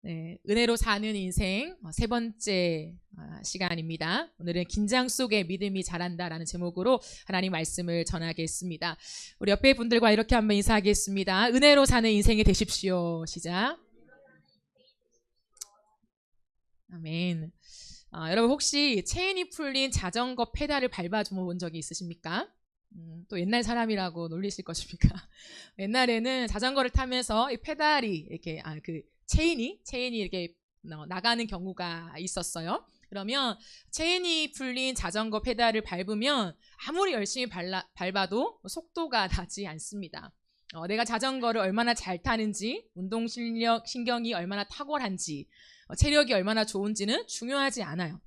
네, 은혜로 사는 인생 세 번째 시간입니다. 오늘은 긴장 속에 믿음이 자란다라는 제목으로 하나님 말씀을 전하겠습니다. 우리 옆에 분들과 이렇게 한번 인사하겠습니다. 은혜로 사는 인생이 되십시오. 시작. 아멘. 여러분 혹시 체인이 풀린 자전거 페달을 밟아본 적이 있으십니까? 또 옛날 사람이라고 놀리실 것입니까? 옛날에는 자전거를 타면서 이 페달이 이렇게 체인이 이렇게 나가는 경우가 있었어요. 그러면 체인이 풀린 자전거 페달을 밟으면 아무리 열심히 밟아도 속도가 나지 않습니다. 내가 자전거를 얼마나 잘 타는지, 운동 실력, 신경이 얼마나 탁월한지, 체력이 얼마나 좋은지는 중요하지 않아요.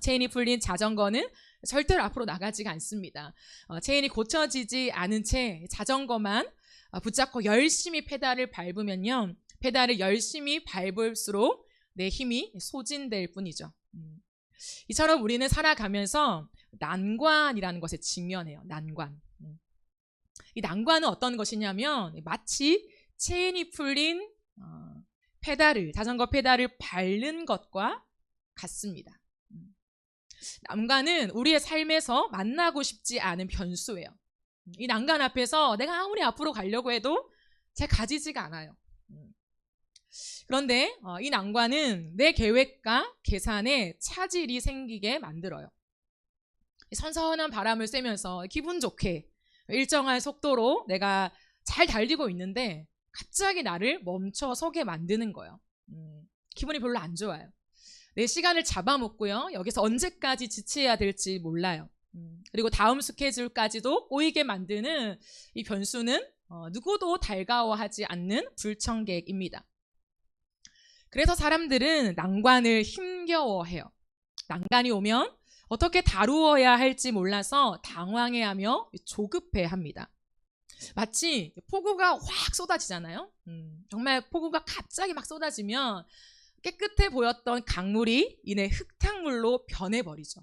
체인이 풀린 자전거는 절대로 앞으로 나가지가 않습니다. 체인이 고쳐지지 않은 채 자전거만 붙잡고 열심히 페달을 밟으면요, 페달을 열심히 밟을수록 내 힘이 소진될 뿐이죠. 이처럼 우리는 살아가면서 난관이라는 것에 직면해요. 난관. 이 난관은 어떤 것이냐면 마치 체인이 풀린 자전거 페달을 밟는 것과 같습니다. 난관은 우리의 삶에서 만나고 싶지 않은 변수예요. 이 난관 앞에서 내가 아무리 앞으로 가려고 해도 잘 가지지가 않아요. 그런데 이 난관은 내 계획과 계산에 차질이 생기게 만들어요. 선선한 바람을 쐬면서 기분 좋게 일정한 속도로 내가 잘 달리고 있는데 갑자기 나를 멈춰서게 만드는 거예요. 기분이 별로 안 좋아요. 내 시간을 잡아먹고요, 여기서 언제까지 지체해야 될지 몰라요. 그리고 다음 스케줄까지도 꼬이게 만드는 이 변수는 누구도 달가워하지 않는 불청객입니다. 그래서 사람들은 난관을 힘겨워해요. 난관이 오면 어떻게 다루어야 할지 몰라서 당황해하며 조급해합니다. 마치 폭우가 확 쏟아지잖아요. 정말 폭우가 갑자기 막 쏟아지면 깨끗해 보였던 강물이 이내 흙탕물로 변해버리죠.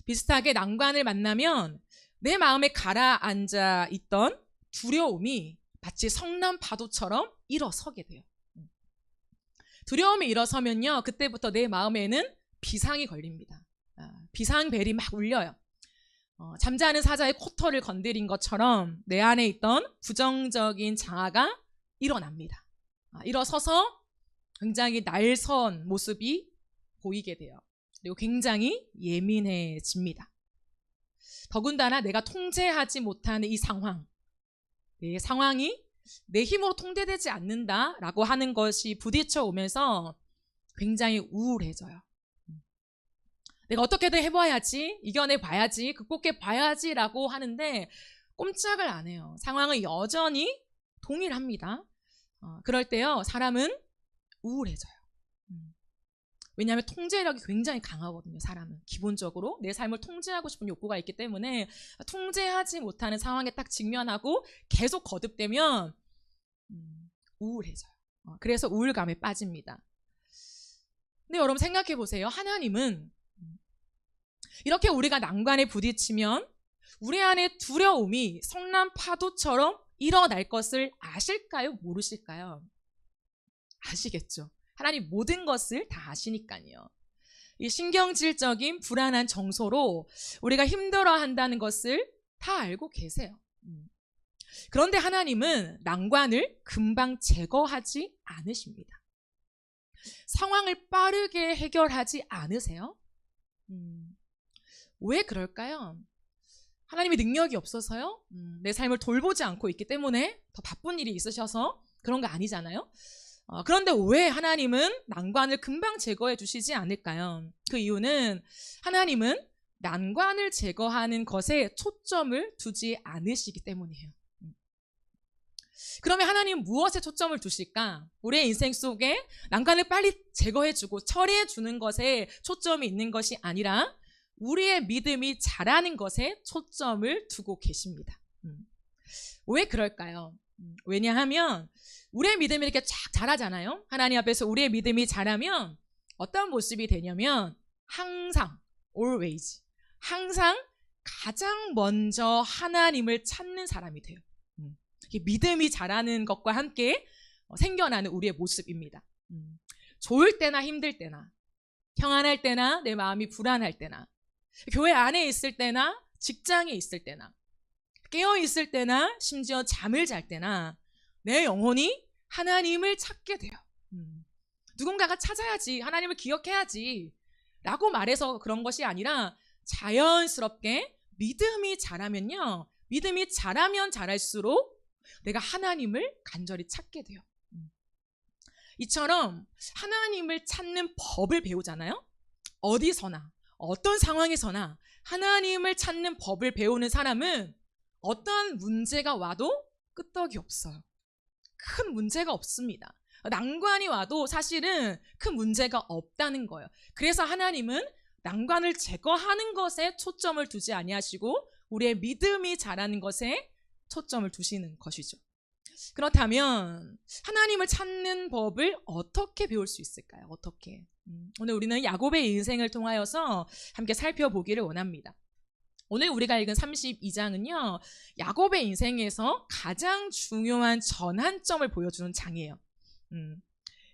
비슷하게 난관을 만나면 내 마음에 가라앉아 있던 두려움이 마치 성난 파도처럼 일어서게 돼요. 두려움이 일어서면요, 그때부터 내 마음에는 비상이 걸립니다. 비상벨이 막 울려요. 잠자는 사자의 코털을 건드린 것처럼 내 안에 있던 부정적인 장화가 일어납니다. 일어서서 굉장히 날선 모습이 보이게 돼요. 그리고 굉장히 예민해집니다. 더군다나 내가 통제하지 못하는 이 상황이 내 힘으로 통제되지 않는다라고 하는 것이 부딪혀 오면서 굉장히 우울해져요. 내가 어떻게든 해봐야지, 이겨내봐야지, 극복해봐야지라고 하는데 꼼짝을 안 해요. 상황은 여전히 동일합니다. 그럴 때요, 사람은 우울해져요. 왜냐하면 통제력이 굉장히 강하거든요. 사람은 기본적으로 내 삶을 통제하고 싶은 욕구가 있기 때문에 통제하지 못하는 상황에 딱 직면하고 계속 거듭되면 우울해져요. 그래서 우울감에 빠집니다. 근데 여러분 생각해 보세요. 하나님은 이렇게 우리가 난관에 부딪히면 우리 안에 두려움이 성난 파도처럼 일어날 것을 아실까요? 모르실까요? 아시겠죠. 하나님 모든 것을 다 아시니까요. 이 신경질적인 불안한 정서로 우리가 힘들어한다는 것을 다 알고 계세요. 그런데 하나님은 난관을 금방 제거하지 않으십니다. 상황을 빠르게 해결하지 않으세요? 왜 그럴까요? 하나님이 능력이 없어서요? 내 삶을 돌보지 않고 있기 때문에 더 바쁜 일이 있으셔서 그런 거 아니잖아요? 그런데 왜 하나님은 난관을 금방 제거해 주시지 않을까요? 그 이유는 하나님은 난관을 제거하는 것에 초점을 두지 않으시기 때문이에요. 그러면 하나님은 무엇에 초점을 두실까? 우리의 인생 속에 난관을 빨리 제거해주고 처리해주는 것에 초점이 있는 것이 아니라 우리의 믿음이 자라는 것에 초점을 두고 계십니다. 왜 그럴까요? 왜냐하면 우리의 믿음이 이렇게 쫙 자라잖아요. 하나님 앞에서 우리의 믿음이 자라면 어떤 모습이 되냐면 항상, always, 항상 가장 먼저 하나님을 찾는 사람이 돼요. 믿음이 자라는 것과 함께 생겨나는 우리의 모습입니다. 좋을 때나 힘들 때나, 평안할 때나 내 마음이 불안할 때나, 교회 안에 있을 때나 직장에 있을 때나, 깨어 있을 때나 심지어 잠을 잘 때나 내 영혼이 하나님을 찾게 돼요. 누군가가 찾아야지, 하나님을 기억해야지 라고 말해서 그런 것이 아니라 자연스럽게 믿음이 자라면요, 믿음이 자라면 자랄수록 내가 하나님을 간절히 찾게 돼요. 이처럼 하나님을 찾는 법을 배우잖아요. 어디서나 어떤 상황에서나 하나님을 찾는 법을 배우는 사람은 어떤 문제가 와도 끄떡이 없어요. 큰 문제가 없습니다. 난관이 와도 사실은 큰 문제가 없다는 거예요. 그래서 하나님은 난관을 제거하는 것에 초점을 두지 아니하시고 우리의 믿음이 자라는 것에 초점을 두시는 것이죠. 그렇다면 하나님을 찾는 법을 어떻게 배울 수 있을까요? 어떻게? 오늘 우리는 야곱의 인생을 통하여서 함께 살펴보기를 원합니다. 오늘 우리가 읽은 32장은요, 야곱의 인생에서 가장 중요한 전환점을 보여주는 장이에요.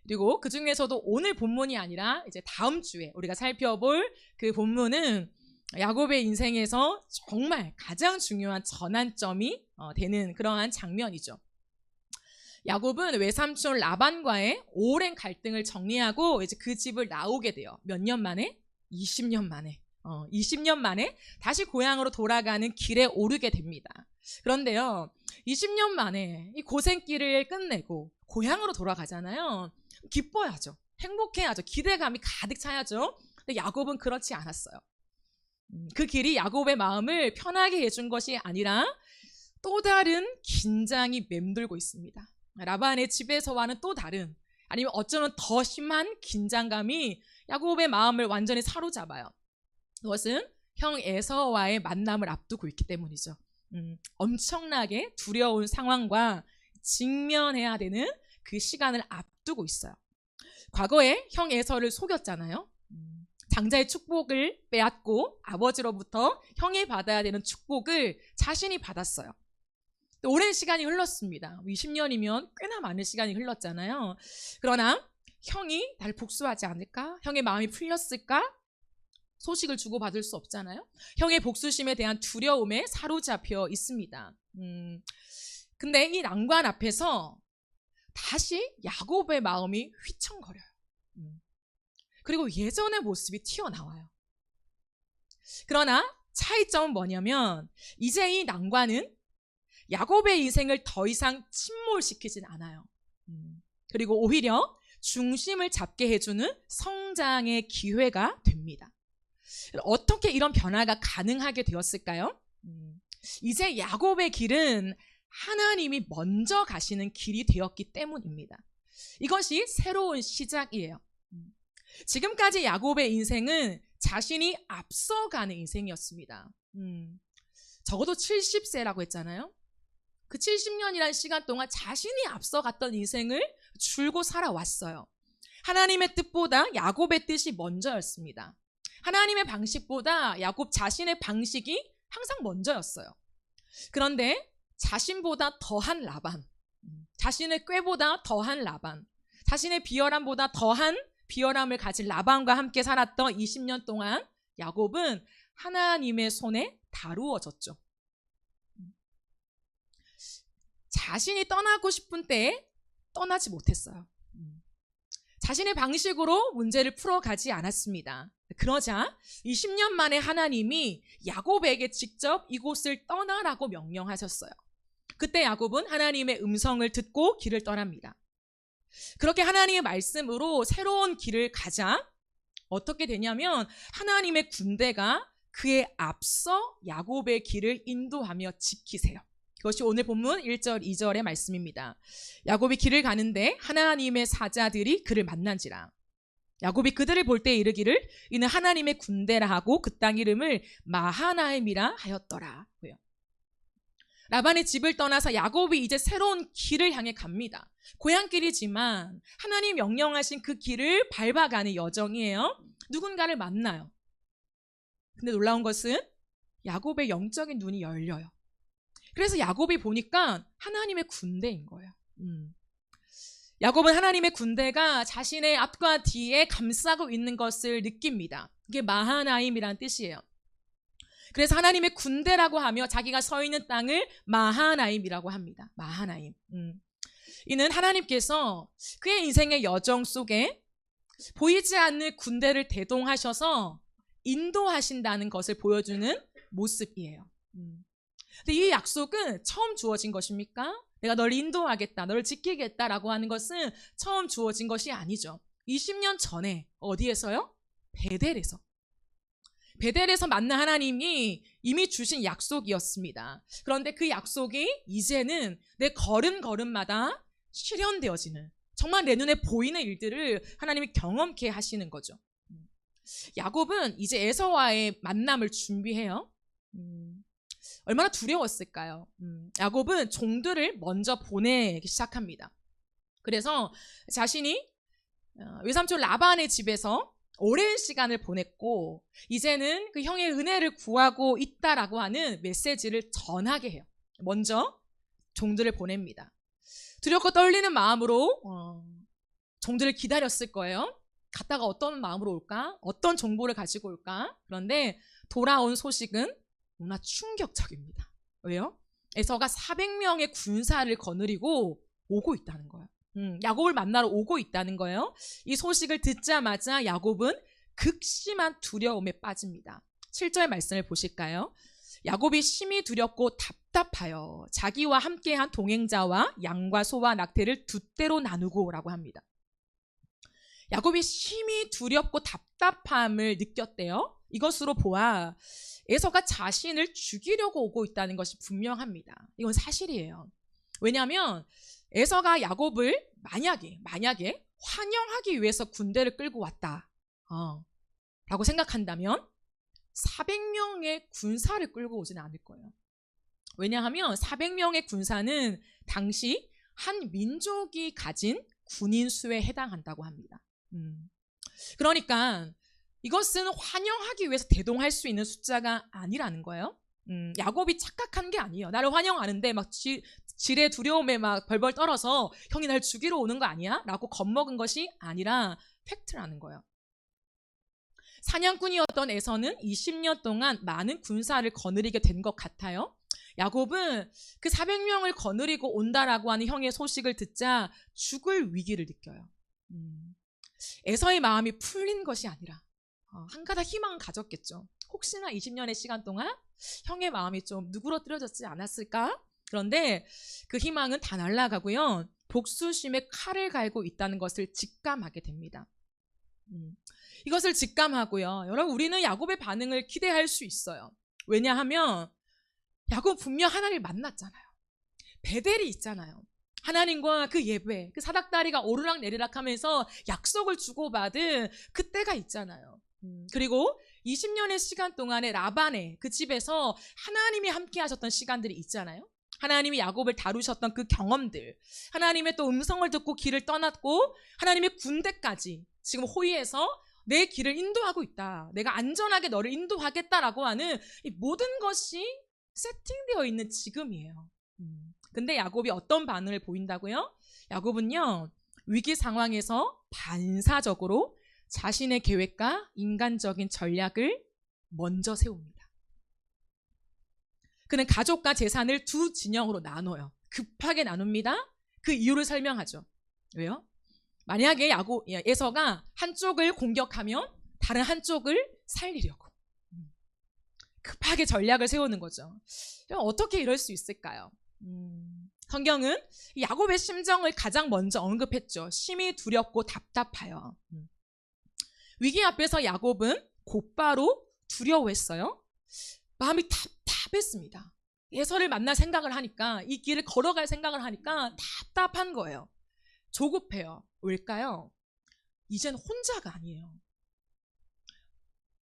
그리고 그 중에서도 오늘 본문이 아니라 이제 다음 주에 우리가 살펴볼 그 본문은 야곱의 인생에서 정말 가장 중요한 전환점이 되는 그러한 장면이죠. 야곱은 외삼촌 라반과의 오랜 갈등을 정리하고 이제 그 집을 나오게 돼요. 몇 년 만에? 20년 만에. 20년 만에 다시 고향으로 돌아가는 길에 오르게 됩니다. 그런데요, 20년 만에 이 고생길을 끝내고 고향으로 돌아가잖아요. 기뻐야죠. 행복해야죠. 기대감이 가득 차야죠. 근데 야곱은 그렇지 않았어요. 그 길이 야곱의 마음을 편하게 해준 것이 아니라 또 다른 긴장이 맴돌고 있습니다. 라반의 집에서와는 또 다른, 아니면 어쩌면 더 심한 긴장감이 야곱의 마음을 완전히 사로잡아요. 그것은 형 에서와의 만남을 앞두고 있기 때문이죠. 엄청나게 두려운 상황과 직면해야 되는 그 시간을 앞두고 있어요. 과거에 형 에서를 속였잖아요. 장자의 축복을 빼앗고 아버지로부터 형이 받아야 되는 축복을 자신이 받았어요. 오랜 시간이 흘렀습니다. 20년이면 꽤나 많은 시간이 흘렀잖아요. 그러나 형이 나를 복수하지 않을까? 형의 마음이 풀렸을까? 소식을 주고받을 수 없잖아요. 형의 복수심에 대한 두려움에 사로잡혀 있습니다. 근데 이 난관 앞에서 다시 야곱의 마음이 휘청거려요. 그리고 예전의 모습이 튀어나와요. 그러나 차이점은 뭐냐면 이제 이 난관은 야곱의 인생을 더 이상 침몰시키진 않아요. 그리고 오히려 중심을 잡게 해주는 성장의 기회가 됩니다. 어떻게 이런 변화가 가능하게 되었을까요? 이제 야곱의 길은 하나님이 먼저 가시는 길이 되었기 때문입니다. 이것이 새로운 시작이에요. 지금까지 야곱의 인생은 자신이 앞서가는 인생이었습니다. 적어도 70세라고 했잖아요. 그 70년이라는 시간 동안 자신이 앞서갔던 인생을 줄고 살아왔어요. 하나님의 뜻보다 야곱의 뜻이 먼저였습니다. 하나님의 방식보다 야곱 자신의 방식이 항상 먼저였어요. 그런데 자신보다 더한 라반, 자신의 꾀보다 더한 라반, 자신의 비열함보다 더한 비열함을 가진 라반과 함께 살았던 20년 동안 야곱은 하나님의 손에 다루어졌죠. 자신이 떠나고 싶은 때에 떠나지 못했어요. 자신의 방식으로 문제를 풀어가지 않았습니다. 그러자 20년 만에 하나님이 야곱에게 직접 이곳을 떠나라고 명령하셨어요. 그때 야곱은 하나님의 음성을 듣고 길을 떠납니다. 그렇게 하나님의 말씀으로 새로운 길을 가자 어떻게 되냐면 하나님의 군대가 그의 앞서 야곱의 길을 인도하며 지키세요. 그것이 오늘 본문 1절 2절의 말씀입니다. 야곱이 길을 가는데 하나님의 사자들이 그를 만난지라. 야곱이 그들을 볼 때 이르기를 이는 하나님의 군대라 하고 그 땅 이름을 마하나임이라 하였더라. 라반의 집을 떠나서 야곱이 이제 새로운 길을 향해 갑니다. 고향길이지만 하나님 명령하신 그 길을 밟아가는 여정이에요. 누군가를 만나요. 근데 놀라운 것은 야곱의 영적인 눈이 열려요. 그래서 야곱이 보니까 하나님의 군대인 거예요. 야곱은 하나님의 군대가 자신의 앞과 뒤에 감싸고 있는 것을 느낍니다. 이게 마하나임이라는 뜻이에요. 그래서 하나님의 군대라고 하며 자기가 서 있는 땅을 마하나임이라고 합니다. 마하나임. 이는 하나님께서 그의 인생의 여정 속에 보이지 않는 군대를 대동하셔서 인도하신다는 것을 보여주는 모습이에요. 근데 이 약속은 처음 주어진 것입니까? 내가 널 인도하겠다, 너를 지키겠다라고 하는 것은 처음 주어진 것이 아니죠. 20년 전에 어디에서요? 베델에서. 베델에서 만난 하나님이 이미 주신 약속이었습니다. 그런데 그 약속이 이제는 내 걸음걸음마다 실현되어지는, 정말 내 눈에 보이는 일들을 하나님이 경험케 하시는 거죠. 야곱은 이제 에서와의 만남을 준비해요. 얼마나 두려웠을까요? 야곱은 종들을 먼저 보내기 시작합니다. 그래서 자신이 외삼촌 라반의 집에서 오랜 시간을 보냈고 이제는 그 형의 은혜를 구하고 있다라고 하는 메시지를 전하게 해요. 먼저 종들을 보냅니다. 두렵고 떨리는 마음으로 종들을 기다렸을 거예요. 갔다가 어떤 마음으로 올까? 어떤 정보를 가지고 올까? 그런데 돌아온 소식은 너무나 충격적입니다. 왜요? 에서가 400명의 군사를 거느리고 오고 있다는 거예요. 야곱을 만나러 오고 있다는 거예요. 이 소식을 듣자마자 야곱은 극심한 두려움에 빠집니다. 7절 말씀을 보실까요? 야곱이 심히 두렵고 답답하여 자기와 함께한 동행자와 양과 소와 낙태를 두 떼로 나누고 라고 합니다. 야곱이 심히 두렵고 답답함을 느꼈대요. 이것으로 보아 에서가 자신을 죽이려고 오고 있다는 것이 분명합니다. 이건 사실이에요. 왜냐하면 에서가 야곱을 만약에 환영하기 위해서 군대를 끌고 왔다 라고 생각한다면 400명의 군사를 끌고 오지는 않을 거예요. 왜냐하면 400명의 군사는 당시 한 민족이 가진 군인 수에 해당한다고 합니다. 그러니까 이것은 환영하기 위해서 대동할 수 있는 숫자가 아니라는 거예요. 야곱이 착각한 게 아니에요. 나를 환영하는데 막 질의 두려움에 막 벌벌 떨어서 형이 날 죽이러 오는 거 아니야? 라고 겁먹은 것이 아니라 팩트라는 거예요. 사냥꾼이었던 에서는 20년 동안 많은 군사를 거느리게 된 것 같아요. 야곱은 그 400명을 거느리고 온다라고 하는 형의 소식을 듣자 죽을 위기를 느껴요. 에서의 마음이 풀린 것이 아니라 한 가닥 희망을 가졌겠죠. 혹시나 20년의 시간 동안 형의 마음이 좀 누그러뜨려졌지 않았을까? 그런데 그 희망은 다 날아가고요. 복수심에 칼을 갈고 있다는 것을 직감하게 됩니다. 이것을 직감하고요. 여러분, 우리는 야곱의 반응을 기대할 수 있어요. 왜냐하면 야곱 분명 하나님을 만났잖아요. 베델이 있잖아요. 하나님과 그 예배, 그 사닥다리가 오르락 내리락 하면서 약속을 주고받은 그때가 있잖아요. 그리고 20년의 시간 동안에 라반의 그 집에서 하나님이 함께 하셨던 시간들이 있잖아요. 하나님이 야곱을 다루셨던 그 경험들, 하나님의 또 음성을 듣고 길을 떠났고 하나님의 군대까지 지금 호위해서 내 길을 인도하고 있다. 내가 안전하게 너를 인도하겠다라고 하는 이 모든 것이 세팅되어 있는 지금이에요. 근데 야곱이 어떤 반응을 보인다고요? 야곱은요, 위기 상황에서 반사적으로 자신의 계획과 인간적인 전략을 먼저 세웁니다. 그는 가족과 재산을 두 진영으로 나눠요. 급하게 나눕니다. 그 이유를 설명하죠. 왜요? 만약에 에서가 한쪽을 공격하면 다른 한쪽을 살리려고 급하게 전략을 세우는 거죠. 어떻게 이럴 수 있을까요? 성경은 야곱의 심정을 가장 먼저 언급했죠. 심히 두렵고 답답하여. 위기 앞에서 야곱은 곧바로 두려워했어요. 마음이 답답했습니다. 에서를 만날 생각을 하니까, 이 길을 걸어갈 생각을 하니까 답답한 거예요. 조급해요. 왜일까요? 이젠 혼자가 아니에요.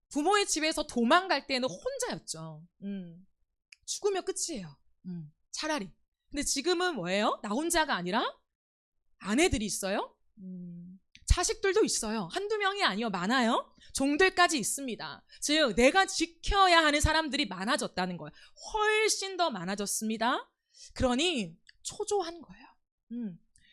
부모의 집에서 도망갈 때는 혼자였죠. 죽으면 끝이에요. 차라리. 근데 지금은 뭐예요? 나 혼자가 아니라 아내들이 있어요. 자식들도 있어요. 한두 명이 아니요. 많아요. 종들까지 있습니다. 즉 내가 지켜야 하는 사람들이 많아졌다는 거예요. 훨씬 더 많아졌습니다. 그러니 초조한 거예요.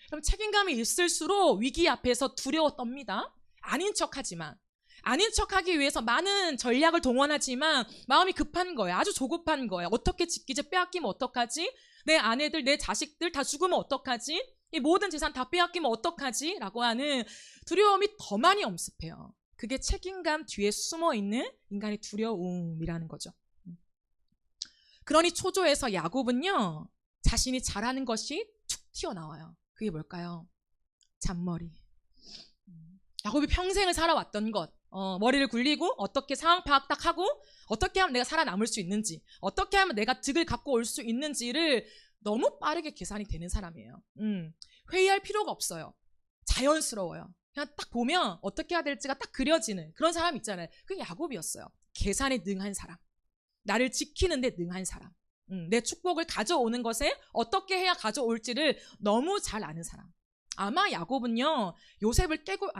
그럼 책임감이 있을수록 위기 앞에서 두려워 떱니다. 아닌 척하지만. 아닌 척하기 위해서 많은 전략을 동원하지만 마음이 급한 거예요. 아주 조급한 거예요. 어떻게 지키지? 빼앗기면 어떡하지? 내 아내들, 내 자식들 다 죽으면 어떡하지? 이 모든 재산 다 빼앗기면 어떡하지? 라고 하는 두려움이 더 많이 엄습해요. 그게 책임감 뒤에 숨어있는 인간의 두려움이라는 거죠. 그러니 초조해서 야곱은요, 자신이 잘하는 것이 툭 튀어나와요. 그게 뭘까요? 잔머리. 야곱이 평생을 살아왔던 것, 머리를 굴리고 어떻게 상황 파악 딱 하고 어떻게 하면 내가 살아남을 수 있는지, 어떻게 하면 내가 득을 갖고 올 수 있는지를 너무 빠르게 계산이 되는 사람이에요. 회의할 필요가 없어요. 자연스러워요. 그냥 딱 보면 어떻게 해야 될지가 딱 그려지는 그런 사람 있잖아요. 그게 야곱이었어요. 계산에 능한 사람. 나를 지키는 데 능한 사람. 내 축복을 가져오는 것에 어떻게 해야 가져올지를 너무 잘 아는 사람. 아마 야곱은요, 요셉을 깨고,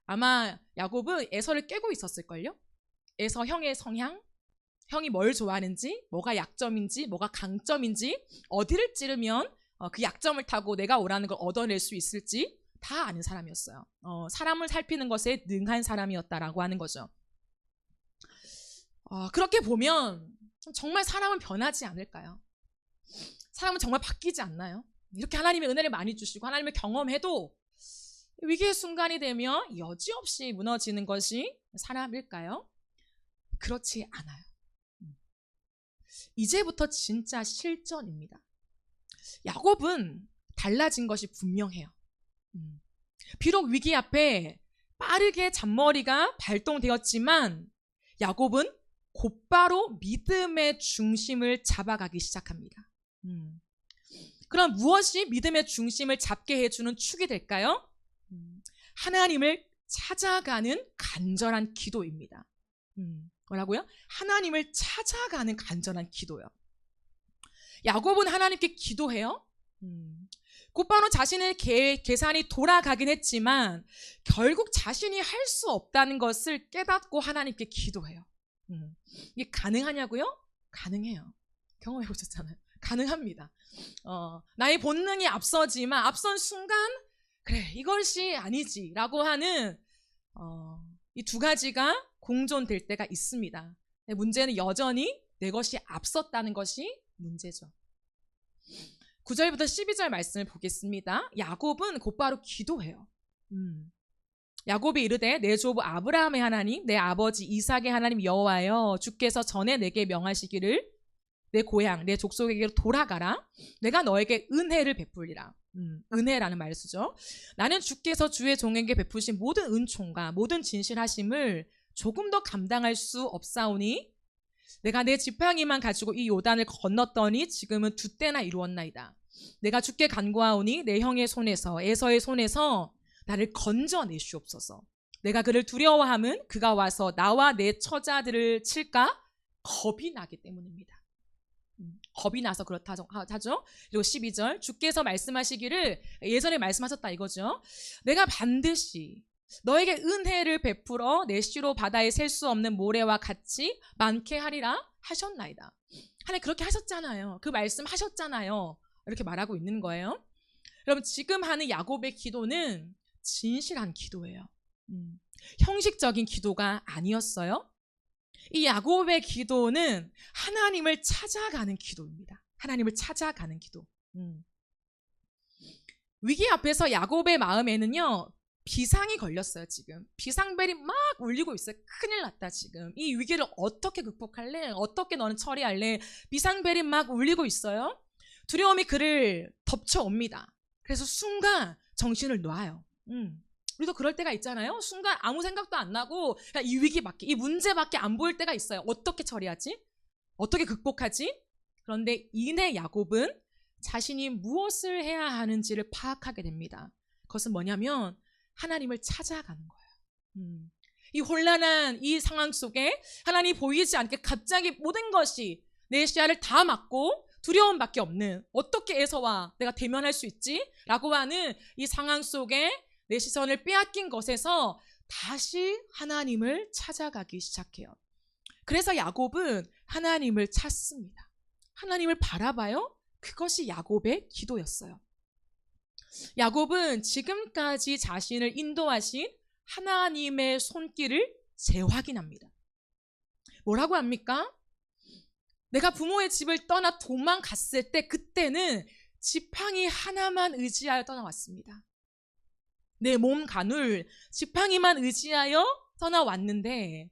아마 야곱은 에서를 깨고 있었을걸요? 에서 형의 성향, 형이 뭘 좋아하는지, 뭐가 약점인지, 뭐가 강점인지, 어디를 찌르면 그 약점을 타고 내가 원하는 걸 얻어낼 수 있을지 다 아는 사람이었어요. 사람을 살피는 것에 능한 사람이었다라고 하는 거죠. 그렇게 보면 정말 사람은 변하지 않을까요? 사람은 정말 바뀌지 않나요? 이렇게 하나님의 은혜를 많이 주시고 하나님을 경험해도 위기의 순간이 되면 여지없이 무너지는 것이 사람일까요? 그렇지 않아요. 이제부터 진짜 실전입니다. 야곱은 달라진 것이 분명해요. 비록 위기 앞에 빠르게 잔머리가 발동되었지만 야곱은 곧바로 믿음의 중심을 잡아가기 시작합니다. 그럼 무엇이 믿음의 중심을 잡게 해주는 축이 될까요? 하나님을 찾아가는 간절한 기도입니다. 뭐라고요? 하나님을 찾아가는 간절한 기도요. 야곱은 하나님께 기도해요. 곧바로 자신의 계산이 돌아가긴 했지만 결국 자신이 할 수 없다는 것을 깨닫고 하나님께 기도해요. 이게 가능하냐고요? 가능해요. 경험해 보셨잖아요. 가능합니다. 나의 본능이 앞선 순간 그래 이것이 아니지 라고 하는 이 두 가지가 공존될 때가 있습니다. 문제는 여전히 내 것이 앞섰다는 것이 문제죠. 9절부터 12절 말씀을 보겠습니다. 야곱은 곧바로 기도해요. 야곱이 이르되 내 조부 아브라함의 하나님 내 아버지 이삭의 하나님 여호와여 주께서 전에 내게 명하시기를 내 고향 내 족속에게로 돌아가라 내가 너에게 은혜를 베풀리라. 은혜라는 말을 쓰죠. 나는 주께서 주의 종에게 베푸신 모든 은총과 모든 진실하심을 조금 더 감당할 수 없사오니 내가 내 지팡이만 가지고 이 요단을 건넜더니 지금은 2때나 이루었나이다. 내가 주께 간구하오니 내 형의 손에서 에서의 손에서 나를 건져내시옵소서. 내가 그를 두려워함은 그가 와서 나와 내 처자들을 칠까 겁이 나기 때문입니다. 겁이 나서 그렇다죠. 그리고 12절 주께서 말씀하시기를 예전에 말씀하셨다 이거죠. 내가 반드시 너에게 은혜를 베풀어 내 씨로 바다에 셀 수 없는 모래와 같이 많게 하리라 하셨나이다. 하나님 그렇게 하셨잖아요. 그 말씀 하셨잖아요. 이렇게 말하고 있는 거예요. 여러분 지금 하는 야곱의 기도는 진실한 기도예요. 형식적인 기도가 아니었어요. 이 야곱의 기도는 하나님을 찾아가는 기도입니다. 하나님을 찾아가는 기도. 위기 앞에서 야곱의 마음에는요. 비상이 걸렸어요. 지금. 비상벨이 막 울리고 있어요. 큰일 났다 지금. 이 위기를 어떻게 극복할래? 어떻게 너는 처리할래? 비상벨이 막 울리고 있어요. 두려움이 그를 덮쳐옵니다. 그래서 순간 정신을 놔요. 우리도 그럴 때가 있잖아요. 순간 아무 생각도 안 나고 이 위기밖에, 이 문제밖에 안 보일 때가 있어요. 어떻게 처리하지? 어떻게 극복하지? 그런데 이내 야곱은 자신이 무엇을 해야 하는지를 파악하게 됩니다. 그것은 뭐냐면 하나님을 찾아가는 거예요. 이 혼란한 이 상황 속에 하나님이 보이지 않게 갑자기 모든 것이 내 시야를 다 막고 두려움밖에 없는 어떻게 에서와 내가 대면할 수 있지? 라고 하는 이 상황 속에 내 시선을 빼앗긴 것에서 다시 하나님을 찾아가기 시작해요. 그래서 야곱은 하나님을 찾습니다. 하나님을 바라봐요. 그것이 야곱의 기도였어요. 야곱은 지금까지 자신을 인도하신 하나님의 손길을 재확인합니다. 뭐라고 합니까? 내가 부모의 집을 떠나 도망갔을 때 그때는 지팡이 하나만 의지하여 떠나왔습니다. 내 몸 가눌 지팡이만 의지하여 떠나왔는데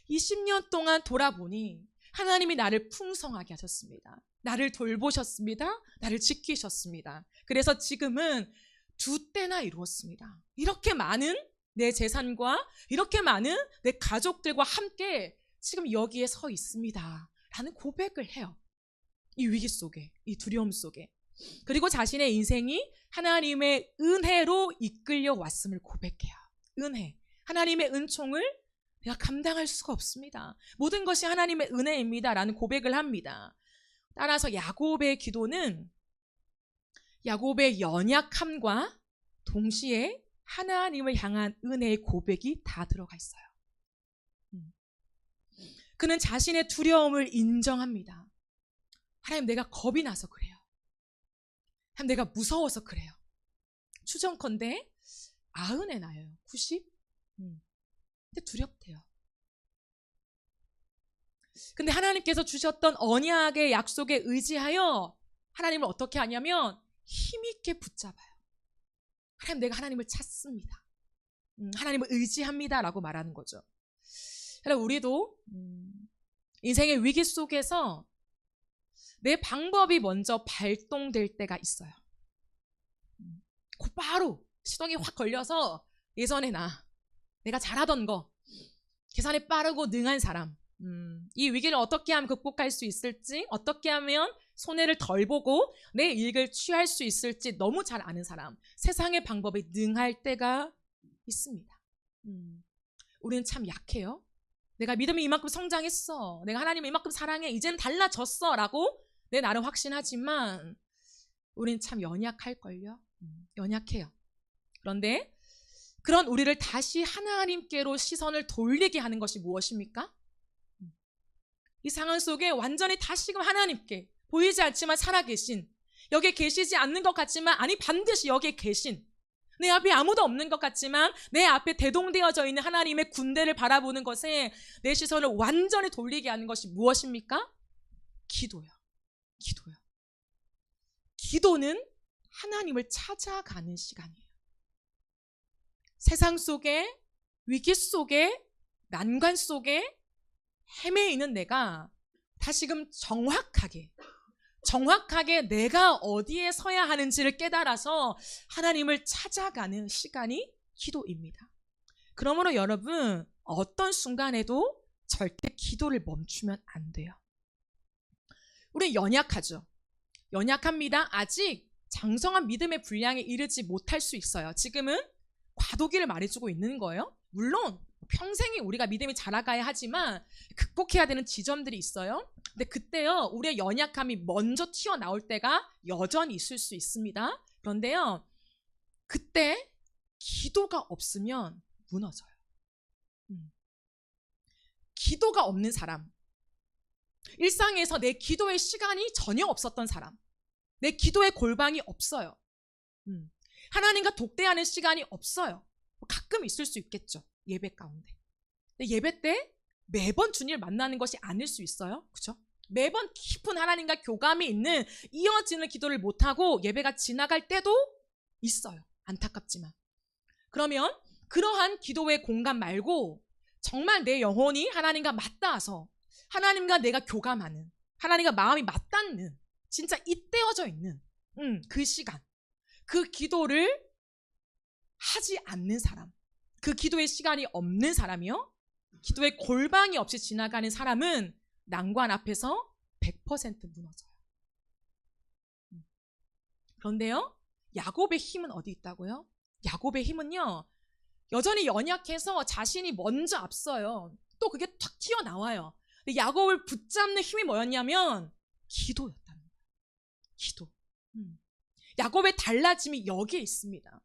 20년 동안 돌아보니 하나님이 나를 풍성하게 하셨습니다. 나를 돌보셨습니다. 나를 지키셨습니다. 그래서 지금은 2때나 이루었습니다. 이렇게 많은 내 재산과 이렇게 많은 내 가족들과 함께 지금 여기에 서 있습니다. 라는 고백을 해요. 이 위기 속에, 이 두려움 속에. 그리고 자신의 인생이 하나님의 은혜로 이끌려 왔음을 고백해요. 은혜. 하나님의 은총을 내가 감당할 수가 없습니다. 모든 것이 하나님의 은혜입니다. 라는 고백을 합니다. 따라서 야곱의 기도는 야곱의 연약함과 동시에 하나님을 향한 은혜의 고백이 다 들어가 있어요. 그는 자신의 두려움을 인정합니다. 하나님, 내가 겁이 나서 그래요. 하나님, 내가 무서워서 그래요. 추정컨대 90에 나요. 90? 근데 두렵대요. 근데 하나님께서 주셨던 언약의 약속에 의지하여 하나님을 어떻게 하냐면 힘있게 붙잡아요. 하나님, 내가 하나님을 찾습니다. 하나님을 의지합니다 라고 말하는 거죠. 여러분, 우리도 인생의 위기 속에서 내 방법이 먼저 발동될 때가 있어요. 곧바로 시동이 확 걸려서 예전에 내가 잘하던 거, 계산이 빠르고 능한 사람, 이 위기를 어떻게 하면 극복할 수 있을지, 어떻게 하면 손해를 덜 보고 내 이익을 취할 수 있을지 너무 잘 아는 사람, 세상의 방법에 능할 때가 있습니다. 우리는 참 약해요. 내가 믿음이 이만큼 성장했어, 내가 하나님을 이만큼 사랑해, 이제는 달라졌어 라고 내 나름 확신하지만 우리는 참 연약할걸요. 연약해요. 그런데 그런 우리를 다시 하나님께로 시선을 돌리게 하는 것이 무엇입니까? 이 상황 속에 완전히 다시금 하나님께, 보이지 않지만 살아계신, 여기에 계시지 않는 것 같지만 아니 반드시 여기에 계신, 내 앞에 아무도 없는 것 같지만 내 앞에 대동되어져 있는 하나님의 군대를 바라보는 것에 내 시선을 완전히 돌리게 하는 것이 무엇입니까? 기도요. 기도요. 기도는 하나님을 찾아가는 시간이에요. 세상 속에, 위기 속에, 난관 속에 헤매이는 내가 다시금 정확하게 내가 어디에 서야 하는지를 깨달아서 하나님을 찾아가는 시간이 기도입니다. 그러므로 여러분, 어떤 순간에도 절대 기도를 멈추면 안 돼요. 우리는 연약하죠. 연약합니다. 아직 장성한 믿음의 분량에 이르지 못할 수 있어요. 지금은 과도기를 말해주고 있는 거예요. 물론 평생이 우리가 믿음이 자라가야 하지만 극복해야 되는 지점들이 있어요. 근데 그때요, 우리의 연약함이 먼저 튀어나올 때가 여전히 있을 수 있습니다. 그런데요, 그때 기도가 없으면 무너져요. 기도가 없는 사람, 일상에서 내 기도의 시간이 전혀 없었던 사람, 내 기도의 골방이 없어요. 하나님과 독대하는 시간이 없어요. 가끔 있을 수 있겠죠, 예배 가운데. 근데 예배 때 매번 주님을 만나는 것이 아닐 수 있어요. 그렇죠? 매번 깊은 하나님과 교감이 있는 이어지는 기도를 못하고 예배가 지나갈 때도 있어요. 안타깝지만. 그러면 그러한 기도의 공간 말고 정말 내 영혼이 하나님과 맞닿아서 하나님과 내가 교감하는, 하나님과 마음이 맞닿는, 진짜 잇대어져 있는 그 시간, 그 기도를 하지 않는 사람, 그 기도의 시간이 없는 사람이요, 기도의 골방이 없이 지나가는 사람은 난관 앞에서 100% 무너져요. 그런데요, 야곱의 힘은 어디 있다고요? 야곱의 힘은요, 여전히 연약해서 자신이 먼저 앞서요. 또 그게 탁 튀어나와요. 근데 야곱을 붙잡는 힘이 뭐였냐면 기도였다는 거예요. 기도. 야곱의 달라짐이 여기에 있습니다.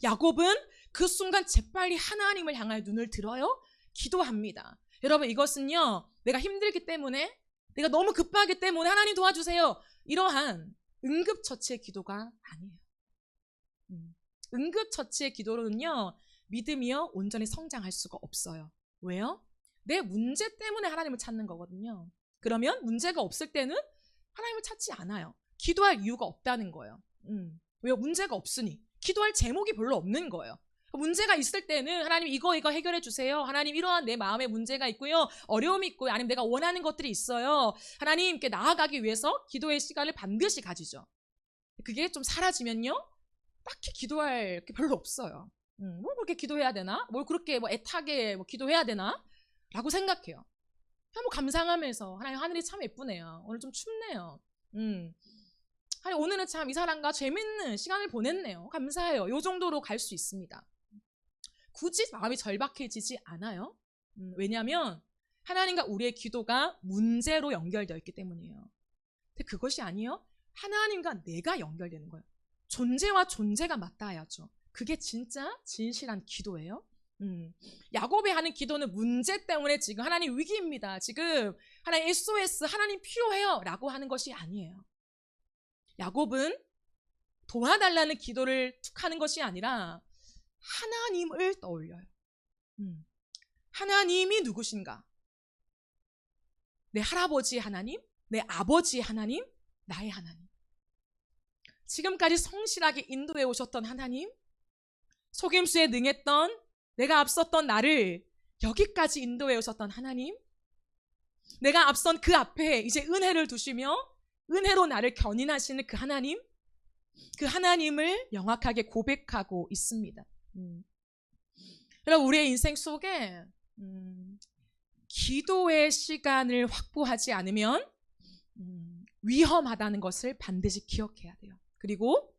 야곱은 그 순간 재빨리 하나님을 향하여 눈을 들어요. 기도합니다. 여러분, 이것은요, 내가 힘들기 때문에, 내가 너무 급하기 때문에 하나님 도와주세요, 이러한 응급처치의 기도가 아니에요. 응급처치의 기도로는요, 믿음이요 온전히 성장할 수가 없어요. 왜요? 내 문제 때문에 하나님을 찾는 거거든요. 그러면 문제가 없을 때는 하나님을 찾지 않아요. 기도할 이유가 없다는 거예요. 왜요? 문제가 없으니. 기도할 제목이 별로 없는 거예요. 문제가 있을 때는 하나님 이거 해결해 주세요. 하나님 이러한 내 마음에 문제가 있고요. 어려움이 있고요. 아니면 내가 원하는 것들이 있어요. 하나님께 나아가기 위해서 기도의 시간을 반드시 가지죠. 그게 좀 사라지면요, 딱히 기도할 게 별로 없어요. 뭘 그렇게 기도해야 되나? 뭘 그렇게 애타게 기도해야 되나? 라고 생각해요. 그냥 감상하면서 하나님 하늘이 참 예쁘네요. 오늘 좀 춥네요. 아니 오늘은 참 이 사람과 재밌는 시간을 보냈네요. 감사해요. 이 정도로 갈 수 있습니다. 굳이 마음이 절박해지지 않아요. 왜냐하면 하나님과 우리의 기도가 문제로 연결되어 있기 때문이에요. 근데 그것이 아니에요. 하나님과 내가 연결되는 거예요. 존재와 존재가 맞닿아야죠. 그게 진짜 진실한 기도예요. 야곱이 하는 기도는 문제 때문에 지금 하나님 위기입니다. 지금 하나님 SOS, 하나님 필요해요 라고 하는 것이 아니에요. 야곱은 도와달라는 기도를 툭 하는 것이 아니라 하나님을 떠올려요. 하나님이 누구신가? 내 할아버지 하나님, 내 아버지 하나님, 나의 하나님. 지금까지 성실하게 인도해 오셨던 하나님, 속임수에 능했던 내가 앞섰던 나를 여기까지 인도해 오셨던 하나님, 내가 앞선 그 앞에 이제 은혜를 두시며 은혜로 나를 견인하시는 그 하나님, 그 하나님을 명확하게 고백하고 있습니다. 여러분, 우리의 인생 속에 기도의 시간을 확보하지 않으면 위험하다는 것을 반드시 기억해야 돼요. 그리고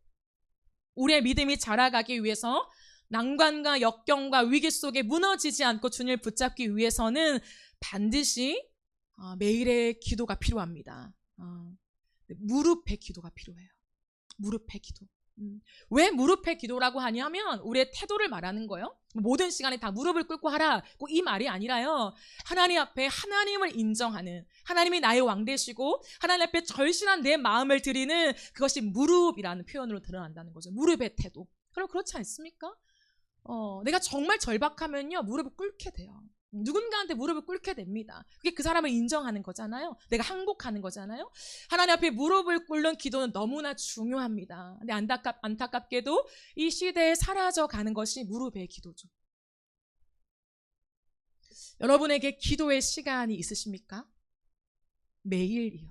우리의 믿음이 자라가기 위해서 난관과 역경과 위기 속에 무너지지 않고 주님을 붙잡기 위해서는 반드시 매일의 기도가 필요합니다. 무릎의 기도가 필요해요. 무릎의 기도. 왜 무릎의 기도라고 하냐면 우리의 태도를 말하는 거예요. 모든 시간에 다 무릎을 꿇고 하라, 이 말이 아니라요, 하나님 앞에 하나님을 인정하는, 하나님이 나의 왕 되시고 하나님 앞에 절실한 내 마음을 드리는 그것이 무릎이라는 표현으로 드러난다는 거죠. 무릎의 태도. 그럼 그렇지 않습니까? 내가 정말 절박하면요, 무릎을 꿇게 돼요. 누군가한테 무릎을 꿇게 됩니다. 그게 그 사람을 인정하는 거잖아요. 내가 항복하는 거잖아요. 하나님 앞에 무릎을 꿇는 기도는 너무나 중요합니다. 근데 안타깝게도 이 시대에 사라져가는 것이 무릎의 기도죠. 여러분에게 기도의 시간이 있으십니까? 매일이요.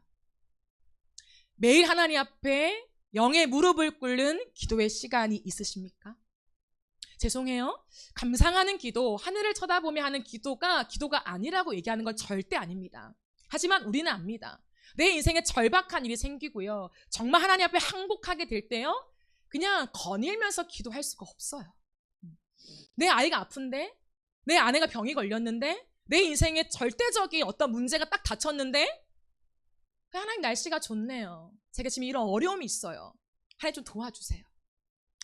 매일 하나님 앞에 영의 무릎을 꿇는 기도의 시간이 있으십니까? 죄송해요. 감상하는 기도, 하늘을 쳐다보며 하는 기도가 아니라고 얘기하는 건 절대 아닙니다. 하지만 우리는 압니다. 내 인생에 절박한 일이 생기고요, 정말 하나님 앞에 항복하게 될 때요, 그냥 거닐면서 기도할 수가 없어요. 내 아이가 아픈데, 내 아내가 병이 걸렸는데, 내 인생에 절대적인 어떤 문제가 딱 닥쳤는데, 하나님 날씨가 좋네요. 제가 지금 이런 어려움이 있어요. 하나님 좀 도와주세요.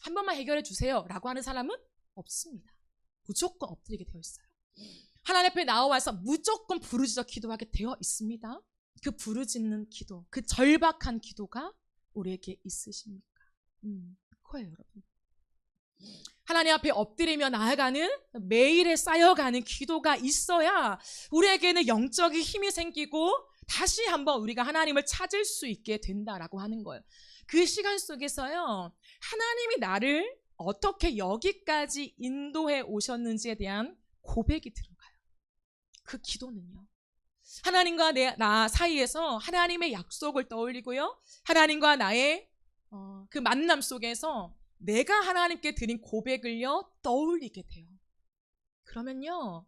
한 번만 해결해 주세요 라고 하는 사람은 없습니다. 무조건 엎드리게 되어 있어요. 하나님 앞에 나와서 무조건 부르짖어 기도하게 되어 있습니다. 그 부르짖는 기도, 그 절박한 기도가 우리에게 있으십니까? 그거예요, 여러분. 하나님 앞에 엎드리며 나아가는, 매일에 쌓여가는 기도가 있어야 우리에게는 영적인 힘이 생기고 다시 한번 우리가 하나님을 찾을 수 있게 된다라고 하는 거예요. 그 시간 속에서요, 하나님이 나를 어떻게 여기까지 인도해 오셨는지에 대한 고백이 들어가요. 그 기도는요, 하나님과 나 사이에서 하나님의 약속을 떠올리고요, 하나님과 나의 그 만남 속에서 내가 하나님께 드린 고백을요 떠올리게 돼요. 그러면요,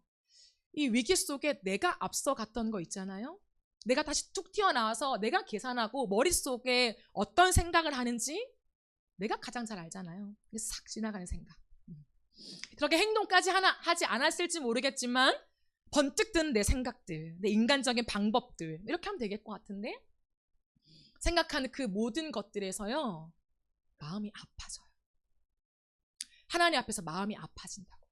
이 위기 속에 내가 앞서 갔던 거 있잖아요, 내가 다시 툭 튀어나와서 내가 계산하고 머릿속에 어떤 생각을 하는지 내가 가장 잘 알잖아요. 싹 지나가는 생각. 그렇게 행동까지 하지 않았을지 모르겠지만 번뜩 드는 내 생각들, 내 인간적인 방법들, 이렇게 하면 되겠을 것 같은데, 생각하는 그 모든 것들에서요 마음이 아파져요. 하나님 앞에서 마음이 아파진다고.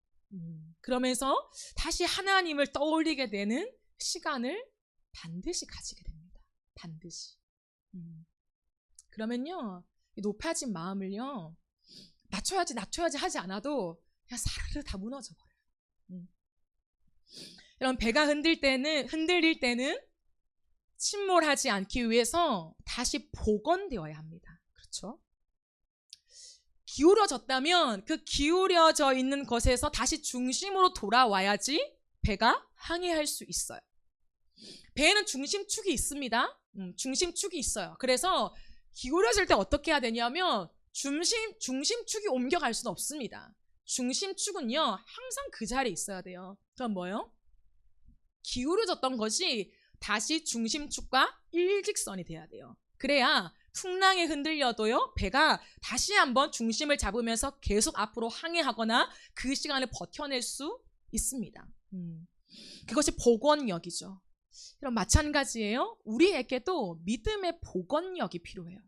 그러면서 다시 하나님을 떠올리게 되는 시간을 반드시 가지게 됩니다. 반드시. 그러면요, 이 높아진 마음을요 낮춰야지 하지 않아도 그냥 사르르 다 무너져 버려요. 여러분, 배가 흔들릴 때는 침몰하지 않기 위해서 다시 복원되어야 합니다. 그렇죠? 기울어졌다면 그 기울여져 있는 것에서 다시 중심으로 돌아와야지 배가 항해할 수 있어요. 배에는 중심축이 있습니다. 중심축이 있어요. 그래서 기울어질 때 어떻게 해야 되냐면 중심축이 옮겨갈 수는 없습니다. 중심축은요, 항상 그 자리에 있어야 돼요. 그럼 뭐예요? 기울어졌던 것이 다시 중심축과 일직선이 돼야 돼요. 그래야 풍랑에 흔들려도요, 배가 다시 한번 중심을 잡으면서 계속 앞으로 항해하거나 그 시간을 버텨낼 수 있습니다. 그것이 복원력이죠. 그럼 마찬가지예요. 우리에게도 믿음의 복원력이 필요해요.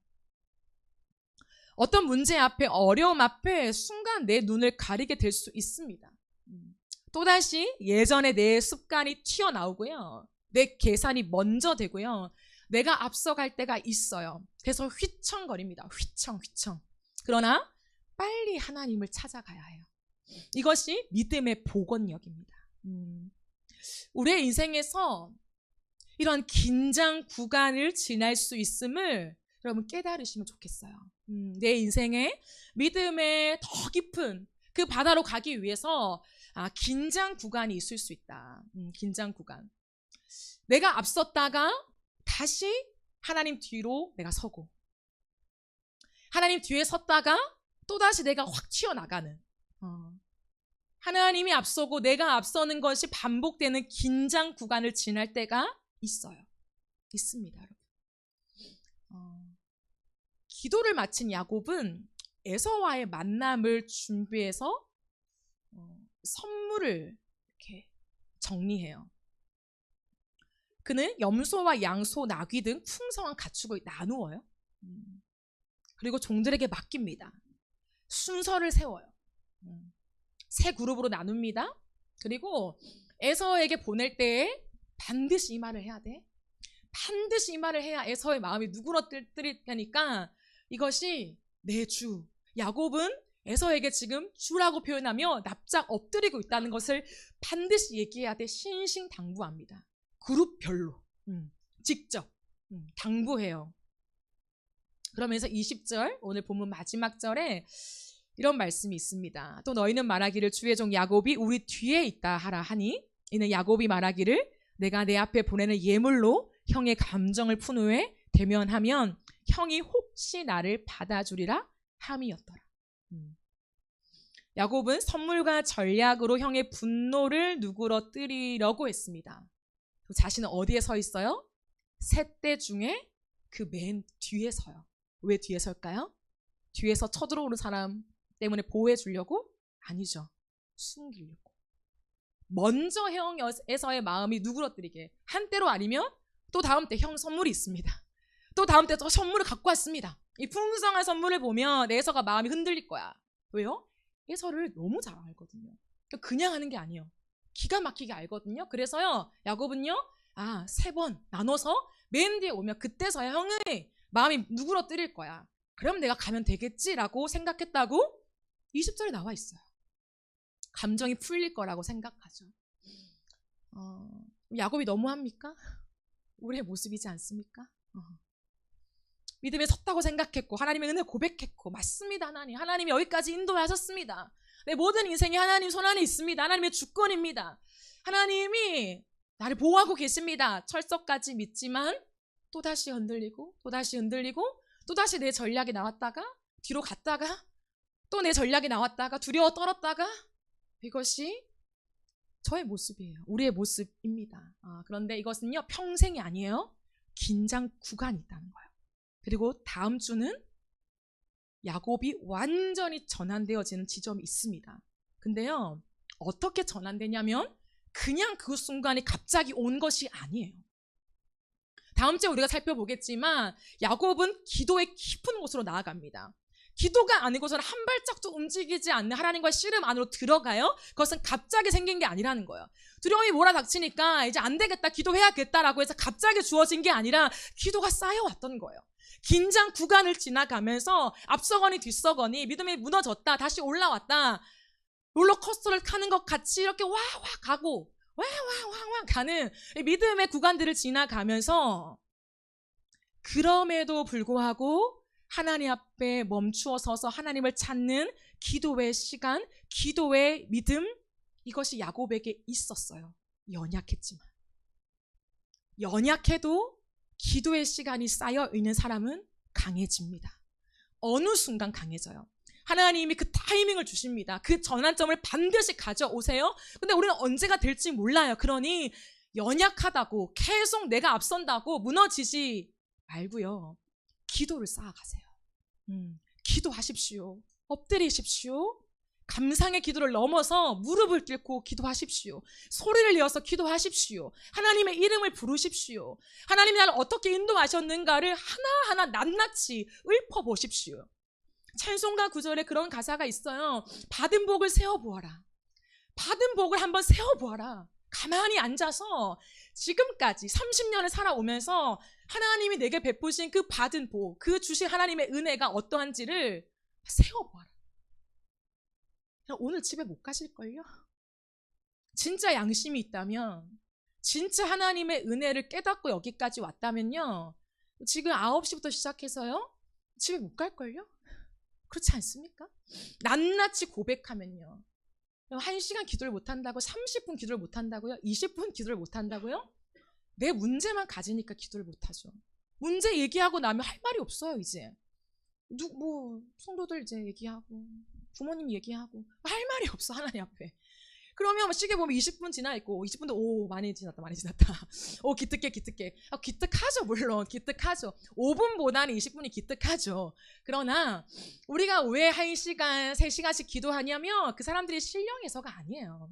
어떤 문제 앞에, 어려움 앞에 순간 내 눈을 가리게 될 수 있습니다. 또다시 예전에 내 습관이 튀어나오고요. 내 계산이 먼저 되고요. 내가 앞서갈 때가 있어요. 그래서 휘청거립니다. 휘청. 그러나 빨리 하나님을 찾아가야 해요. 이것이 믿음의 복원력입니다. 우리의 인생에서 이런 긴장 구간을 지날 수 있음을 여러분 깨달으시면 좋겠어요. 내 인생에 믿음의 더 깊은 그 바다로 가기 위해서 긴장 구간이 있을 수 있다. 긴장 구간. 내가 앞섰다가 다시 하나님 뒤로 내가 서고, 하나님 뒤에 섰다가 또다시 내가 확 튀어나가는, 하나님이 앞서고 내가 앞서는 것이 반복되는 긴장 구간을 지날 때가 있어요. 있습니다, 여러분. 기도를 마친 야곱은 에서와의 만남을 준비해서 선물을 이렇게 정리해요. 그는 염소와 양소, 나귀 등 풍성한 가축을 나누어요. 그리고 종들에게 맡깁니다. 순서를 세워요. 세 그룹으로 나눕니다. 그리고 에서에게 보낼 때에 반드시 이 말을 해야 돼. 반드시 이 말을 해야 에서의 마음이 누그러뜨릴 테니까 이것이 내 주. 야곱은 에서에게 지금 주라고 표현하며 납작 엎드리고 있다는 것을 반드시 얘기해야 돼. 신신당부합니다. 그룹별로 직접 당부해요. 그러면서 20절 오늘 본문 마지막 절에 이런 말씀이 있습니다. 또 너희는 말하기를 주의 종 야곱이 우리 뒤에 있다 하라 하니 이는 야곱이 말하기를 내가 내 앞에 보내는 예물로 형의 감정을 푼 후에 대면하면 형이 혹시 나를 받아주리라 함이었더라. 야곱은 선물과 전략으로 형의 분노를 누그러뜨리려고 했습니다. 자신은 어디에 서 있어요? 셋대 중에 그 맨 뒤에 서요. 왜 뒤에 설까요? 뒤에서 쳐들어오는 사람 때문에 보호해 주려고? 아니죠. 숨기려고. 먼저 형 에서의 마음이 누그러뜨리게. 한때로 아니면 또 다음 때 형 선물이 있습니다. 또 다음 때 또 선물을 갖고 왔습니다. 이 풍성한 선물을 보면 에서가 마음이 흔들릴 거야. 왜요? 에서를 너무 잘 알거든요. 그냥 하는 게 아니에요. 기가 막히게 알거든요. 그래서요, 야곱은요, 3번 나눠서 맨 뒤에 오면 그때서야 형의 마음이 누그러뜨릴 거야. 그럼 내가 가면 되겠지라고 생각했다고 20절에 나와 있어요. 감정이 풀릴 거라고 생각하죠. 야곱이 너무합니까? 우리의 모습이지 않습니까? 믿음에 섰다고 생각했고 하나님의 은혜를 고백했고 맞습니다. 하나님이 여기까지 인도하셨습니다. 내 모든 인생이 하나님 손안에 있습니다. 하나님의 주권입니다. 하나님이 나를 보호하고 계십니다. 철석까지 믿지만 또다시 흔들리고 또다시 내 전략이 나왔다가 뒤로 갔다가 또 내 전략이 나왔다가 두려워 떨었다가 이것이 저의 모습이에요. 우리의 모습입니다. 그런데 이것은요 평생이 아니에요. 긴장 구간이 있다는 거예요. 그리고 다음 주는 야곱이 완전히 전환되어지는 지점이 있습니다. 근데요 어떻게 전환되냐면 그냥 그 순간이 갑자기 온 것이 아니에요. 다음 주에 우리가 살펴보겠지만 야곱은 기도의 깊은 곳으로 나아갑니다. 기도가 아니고서는 한 발짝도 움직이지 않는 하나님과의 씨름 안으로 들어가요. 그것은 갑자기 생긴 게 아니라는 거예요. 두려움이 몰아닥치니까 이제 안 되겠다, 기도해야겠다라고 해서 갑자기 주어진 게 아니라 기도가 쌓여왔던 거예요. 긴장 구간을 지나가면서 앞서거니 뒤서거니 믿음이 무너졌다 다시 올라왔다 롤러코스터를 타는 것 같이 이렇게 와와 가고 와와와와 가는 믿음의 구간들을 지나가면서 그럼에도 불구하고 하나님 앞에 멈추어 서서 하나님을 찾는 기도의 시간, 기도의 믿음, 이것이 야곱에게 있었어요. 연약했지만. 연약해도 기도의 시간이 쌓여 있는 사람은 강해집니다. 어느 순간 강해져요. 하나님이 그 타이밍을 주십니다. 그 전환점을 반드시 가져오세요. 근데 우리는 언제가 될지 몰라요. 그러니 연약하다고 계속 내가 앞선다고 무너지지 말고요. 기도를 쌓아가세요. 기도하십시오. 엎드리십시오. 감상의 기도를 넘어서 무릎을 꿇고 기도하십시오. 소리를 내어서 기도하십시오. 하나님의 이름을 부르십시오. 하나님이 나를 어떻게 인도하셨는가를 하나하나 낱낱이 읊어보십시오. 찬송가 구절에 그런 가사가 있어요. 받은 복을 세어보아라. 받은 복을 한번 세어보아라. 가만히 앉아서 지금까지 30년을 살아오면서 하나님이 내게 베푸신 그 받은 복, 그 주신 하나님의 은혜가 어떠한지를 세어보아라. 오늘 집에 못 가실걸요? 진짜 양심이 있다면, 진짜 하나님의 은혜를 깨닫고 여기까지 왔다면요, 지금 9시부터 시작해서요, 집에 못 갈걸요? 그렇지 않습니까? 낱낱이 고백하면요. 1시간 기도를 못한다고 30분 기도를 못한다고요? 20분 기도를 못한다고요? 내 문제만 가지니까 기도를 못하죠. 문제 얘기하고 나면 할 말이 없어요. 이제 성도들 이제 얘기하고 부모님 얘기하고 할 말이 없어. 하나님 앞에. 그러면 시계 보면 20분 지나 있고 20분도 오 많이 지났다 오 기특해 기특하죠. 물론 기특하죠. 5분보다는 20분이 기특하죠. 그러나 우리가 왜 1시간 3시간씩 기도하냐면 그 사람들이 신령해서가 아니에요.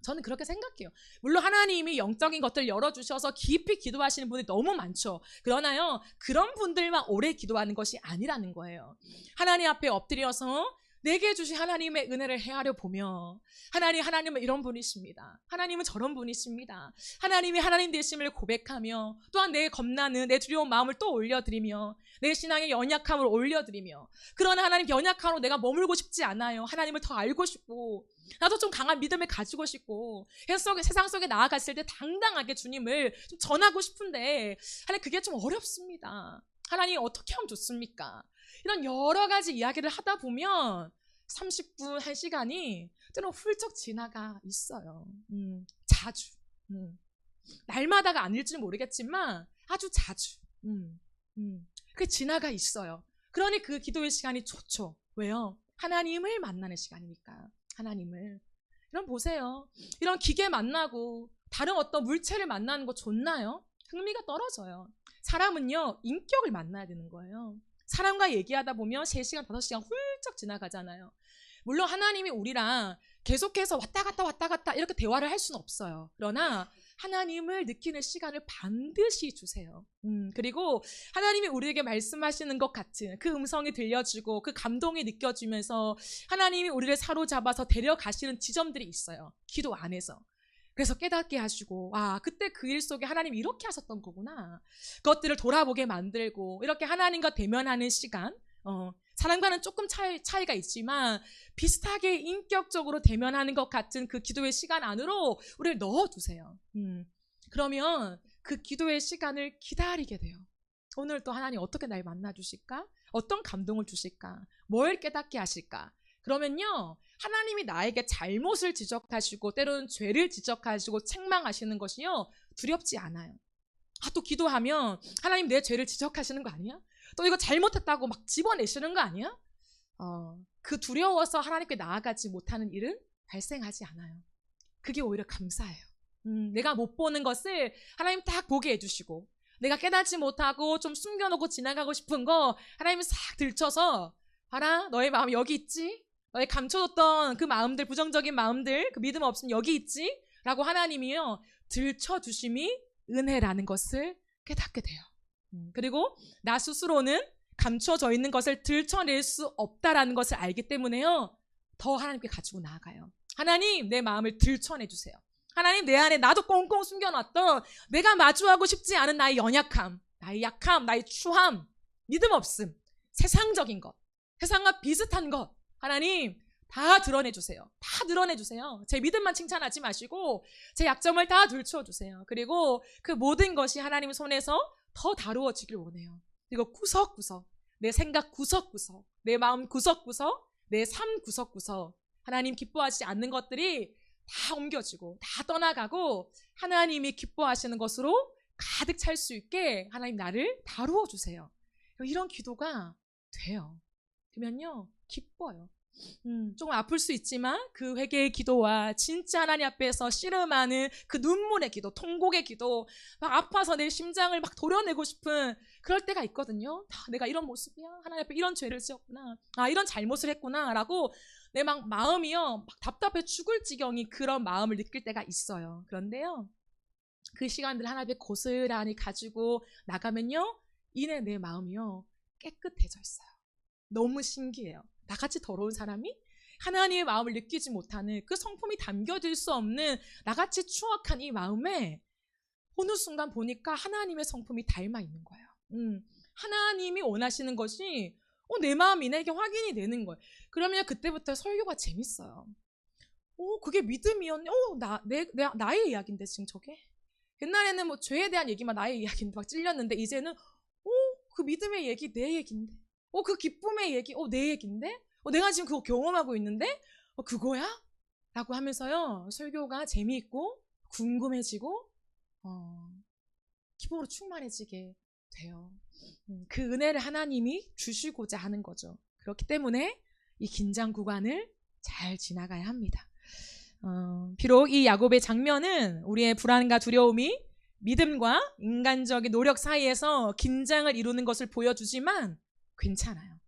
저는 그렇게 생각해요. 물론 하나님이 영적인 것들을 열어주셔서 깊이 기도하시는 분이 너무 많죠. 그러나요, 그런 분들만 오래 기도하는 것이 아니라는 거예요. 하나님 앞에 엎드려서 내게 주신 하나님의 은혜를 헤아려 보며 하나님은 이런 분이십니다. 하나님은 저런 분이십니다. 하나님이 하나님 되심을 고백하며 또한 내 겁나는 내 두려운 마음을 또 올려드리며 내 신앙의 연약함을 올려드리며 그러나 하나님 연약함으로 내가 머물고 싶지 않아요. 하나님을 더 알고 싶고 나도 좀 강한 믿음을 가지고 싶고 세상 속에 나아갔을 때 당당하게 주님을 좀 전하고 싶은데 하나님 그게 좀 어렵습니다. 하나님 어떻게 하면 좋습니까? 이런 여러 가지 이야기를 하다 보면 30분, 1시간이 때론 훌쩍 지나가 있어요. 자주. 날마다가 아닐지 모르겠지만 아주 자주. 그게 지나가 있어요. 그러니 그 기도의 시간이 좋죠. 왜요? 하나님을 만나는 시간이니까. 하나님을. 이런 보세요. 이런 기계 만나고 다른 어떤 물체를 만나는 거 좋나요? 흥미가 떨어져요. 사람은요, 인격을 만나야 되는 거예요. 사람과 얘기하다 보면 3시간, 5시간 훌쩍 지나가잖아요. 물론 하나님이 우리랑 계속해서 왔다 갔다 이렇게 대화를 할 수는 없어요. 그러나 하나님을 느끼는 시간을 반드시 주세요. 그리고 하나님이 우리에게 말씀하시는 것 같은 그 음성이 들려주고 그 감동이 느껴지면서 하나님이 우리를 사로잡아서 데려가시는 지점들이 있어요. 기도 안에서. 그래서 깨닫게 하시고 그때 그 일 속에 하나님이 이렇게 하셨던 거구나. 그것들을 돌아보게 만들고 이렇게 하나님과 대면하는 시간, 사람과는 조금 차이가 있지만 비슷하게 인격적으로 대면하는 것 같은 그 기도의 시간 안으로 우리를 넣어두세요. 그러면 그 기도의 시간을 기다리게 돼요. 오늘 또 하나님 어떻게 날 만나주실까? 어떤 감동을 주실까? 뭘 깨닫게 하실까? 그러면요, 하나님이 나에게 잘못을 지적하시고 때로는 죄를 지적하시고 책망하시는 것이요, 두렵지 않아요. 또 기도하면 하나님 내 죄를 지적하시는 거 아니야? 또 이거 잘못했다고 막 집어내시는 거 아니야? 그 두려워서 하나님께 나아가지 못하는 일은 발생하지 않아요. 그게 오히려 감사해요. 내가 못 보는 것을 하나님 딱 보게 해주시고 내가 깨닫지 못하고 좀 숨겨놓고 지나가고 싶은 거 하나님이 싹 들춰서 봐라, 너의 마음 여기 있지? 너의 감춰뒀던 그 마음들, 부정적인 마음들, 그 믿음 없음 여기 있지? 라고 하나님이요, 들춰주심이 은혜라는 것을 깨닫게 돼요. 그리고 나 스스로는 감춰져 있는 것을 들춰낼 수 없다라는 것을 알기 때문에요, 더 하나님께 가지고 나아가요. 하나님, 내 마음을 들춰내주세요. 하나님, 내 안에 나도 꽁꽁 숨겨놨던 내가 마주하고 싶지 않은 나의 연약함, 나의 약함, 나의 추함, 믿음 없음, 세상적인 것, 세상과 비슷한 것 하나님 다 드러내주세요. 다 드러내주세요. 제 믿음만 칭찬하지 마시고 제 약점을 다 들추어주세요. 그리고 그 모든 것이 하나님 손에서 더 다루어지길 원해요. 그리고 구석구석, 내 생각 구석구석, 내 마음 구석구석, 내 삶 구석구석 하나님 기뻐하지 않는 것들이 다 옮겨지고 다 떠나가고 하나님이 기뻐하시는 것으로 가득 찰 수 있게 하나님 나를 다루어 주세요. 이런 기도가 돼요. 그러면요 기뻐요. 조금 아플 수 있지만 그 회개의 기도와 진짜 하나님 앞에서 씨름하는 그 눈물의 기도, 통곡의 기도, 막 아파서 내 심장을 막 도려내고 싶은 그럴 때가 있거든요. 내가 이런 모습이야. 하나님 앞에 이런 죄를 지었구나. 이런 잘못을 했구나. 라고 내 막 마음이요. 막 답답해 죽을 지경이 그런 마음을 느낄 때가 있어요. 그런데요. 그 시간들 하나님 앞에 고스란히 가지고 나가면요. 이내 내 마음이요. 깨끗해져 있어요. 너무 신기해요. 나같이 더러운 사람이 하나님의 마음을 느끼지 못하는 그 성품이 담겨질 수 없는 나같이 추악한 이 마음에 어느 순간 보니까 하나님의 성품이 닮아 있는 거예요. 하나님이 원하시는 것이 내 마음이네 이게 확인이 되는 거예요. 그러면 그때부터 설교가 재밌어요. 그게 믿음이었네. 나의 이야기인데 지금 저게. 옛날에는 뭐 죄에 대한 얘기만 나의 이야기인데 막 찔렸는데 이제는 그 믿음의 얘기 내 얘기인데. 그 기쁨의 얘기, 내 얘기인데? 내가 지금 그거 경험하고 있는데? 그거야? 라고 하면서요, 설교가 재미있고, 궁금해지고, 기쁨으로 충만해지게 돼요. 그 은혜를 하나님이 주시고자 하는 거죠. 그렇기 때문에 이 긴장 구간을 잘 지나가야 합니다. 비록 이 야곱의 장면은 우리의 불안과 두려움이 믿음과 인간적인 노력 사이에서 긴장을 이루는 것을 보여주지만, 괜찮아요.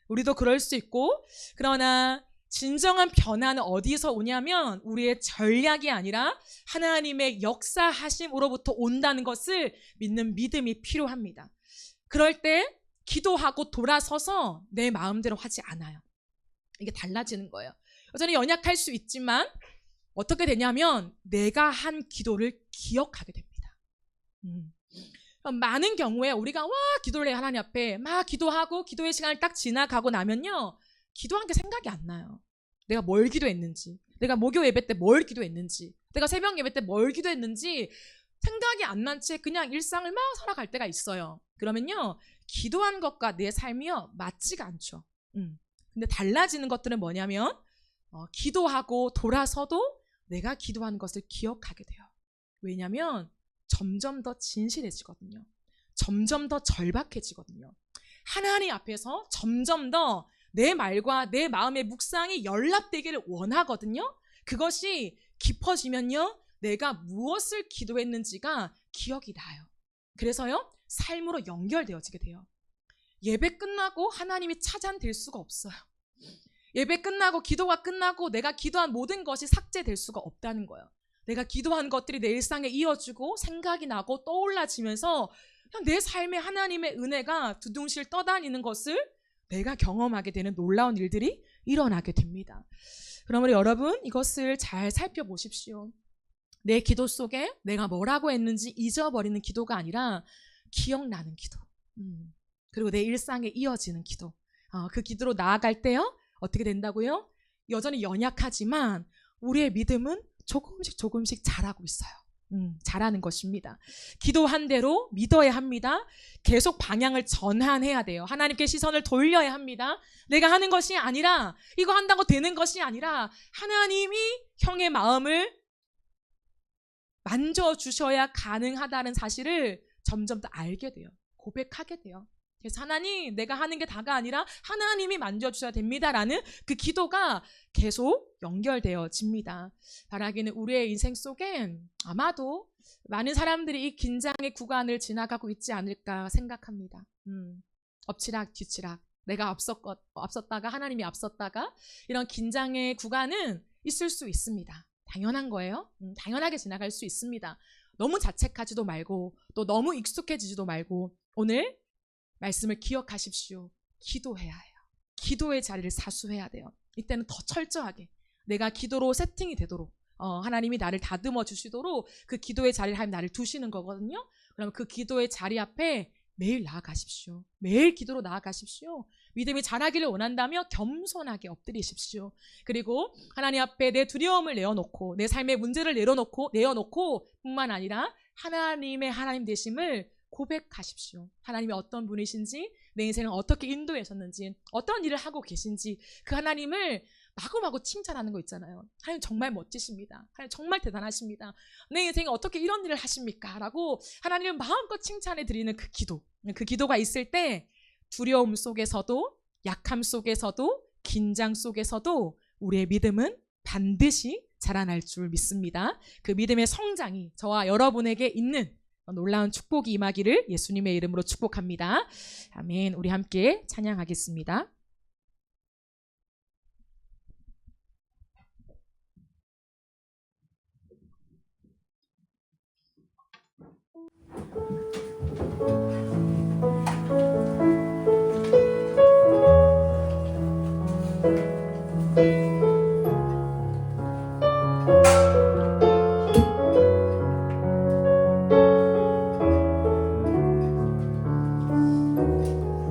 우리도 그럴 수 있고 그러나 진정한 변화는 어디서 오냐면 우리의 전략이 아니라 하나님의 역사하심으로부터 온다는 것을 믿는 믿음이 필요합니다. 그럴 때 기도하고 돌아서서 내 마음대로 하지 않아요. 이게 달라지는 거예요. 여전히 연약할 수 있지만 어떻게 되냐면 내가 한 기도를 기억하게 됩니다. 많은 경우에 우리가 기도를 해요. 하나님 앞에 막 기도하고 기도의 시간을 딱 지나가고 나면요 기도한 게 생각이 안 나요. 내가 뭘 기도했는지, 내가 목요 예배 때 뭘 기도했는지, 내가 새벽 예배 때 뭘 기도했는지 생각이 안 난 채 그냥 일상을 막 살아갈 때가 있어요. 그러면요 기도한 것과 내 삶이요 맞지가 않죠. 근데 달라지는 것들은 뭐냐면 기도하고 돌아서도 내가 기도한 것을 기억하게 돼요. 왜냐면 점점 더 진실해지거든요. 점점 더 절박해지거든요. 하나님 앞에서 점점 더 내 말과 내 마음의 묵상이 연락되기를 원하거든요. 그것이 깊어지면요. 내가 무엇을 기도했는지가 기억이 나요. 그래서요. 삶으로 연결되어지게 돼요. 예배 끝나고 하나님이 차단될 수가 없어요. 예배 끝나고 기도가 끝나고 내가 기도한 모든 것이 삭제될 수가 없다는 거예요. 내가 기도한 것들이 내 일상에 이어지고 생각이 나고 떠올라지면서 그냥 내 삶에 하나님의 은혜가 두둥실 떠다니는 것을 내가 경험하게 되는 놀라운 일들이 일어나게 됩니다. 그러므로 여러분 이것을 잘 살펴보십시오. 내 기도 속에 내가 뭐라고 했는지 잊어버리는 기도가 아니라 기억나는 기도. 그리고 내 일상에 이어지는 기도. 그 기도로 나아갈 때요. 어떻게 된다고요? 여전히 연약하지만 우리의 믿음은 조금씩 자라고 있어요. 자라는 것입니다. 기도한 대로 믿어야 합니다. 계속 방향을 전환해야 돼요. 하나님께 시선을 돌려야 합니다. 내가 하는 것이 아니라 이거 한다고 되는 것이 아니라 하나님이 형의 마음을 만져주셔야 가능하다는 사실을 점점 더 알게 돼요. 고백하게 돼요. 그래서 하나님 내가 하는 게 다가 아니라 하나님이 만져주셔야 됩니다라는 그 기도가 계속 연결되어집니다. 바라기는 우리의 인생 속엔 아마도 많은 사람들이 이 긴장의 구간을 지나가고 있지 않을까 생각합니다. 엎치락 뒤치락 내가 앞섰다가 하나님이 앞섰다가 이런 긴장의 구간은 있을 수 있습니다. 당연한 거예요. 당연하게 지나갈 수 있습니다. 너무 자책하지도 말고 또 너무 익숙해지지도 말고 오늘 말씀을 기억하십시오. 기도해야 해요. 기도의 자리를 사수해야 돼요. 이때는 더 철저하게 내가 기도로 세팅이 되도록 하나님이 나를 다듬어 주시도록 그 기도의 자리를 하나님 나를 두시는 거거든요. 그럼 그 기도의 자리 앞에 매일 나아가십시오. 매일 기도로 나아가십시오. 믿음이 자라기를 원한다며 겸손하게 엎드리십시오. 그리고 하나님 앞에 내 두려움을 내어놓고 내 삶의 문제를 내어놓고 뿐만 아니라 하나님 되심을 고백하십시오. 하나님이 어떤 분이신지, 내 인생을 어떻게 인도하셨는지, 어떤 일을 하고 계신지, 그 하나님을 마구마구 칭찬하는 거 있잖아요. 하나님 정말 멋지십니다. 하나님 정말 대단하십니다. 내 인생에 어떻게 이런 일을 하십니까? 라고 하나님을 마음껏 칭찬해 드리는 그 기도. 그 기도가 있을 때 두려움 속에서도, 약함 속에서도, 긴장 속에서도 우리의 믿음은 반드시 자라날 줄 믿습니다. 그 믿음의 성장이 저와 여러분에게 있는 놀라운 축복이 임하기를 예수님의 이름으로 축복합니다. 아멘. 우리 함께 찬양하겠습니다.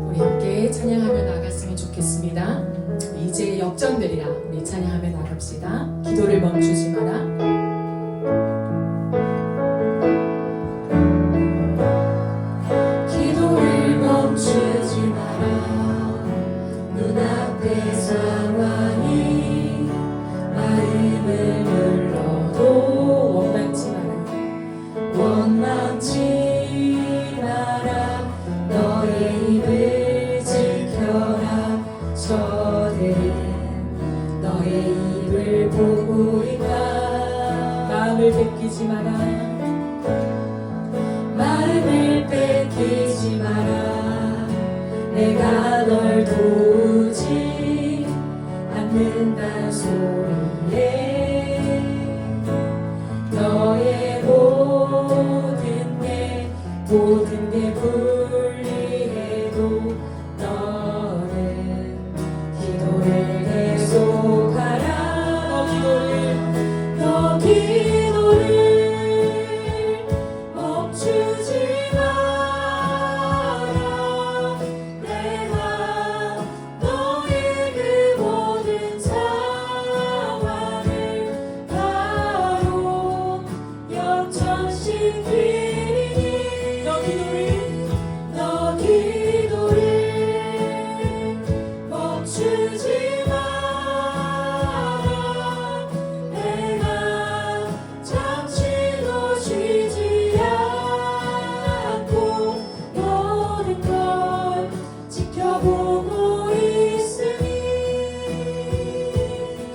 우리 함께 찬양하며 나갔으면 좋겠습니다. 이제 역전되리라. 우리 찬양하며 나갑시다. 기도를 멈추지 마라. 마음을 뺏기지 마라. 내가 널 도우지 않는다는 소리에 너의 모든 게 불리해도 너는 기도를 계속하라. 너 기도를 멈추지 마라. 내가 너의 그 모든 상황을 바로 역전시키니 너 기도를 멈추지 마라. 내가 잠시도 쉬지 않고 모든 걸 지켜보고 있으니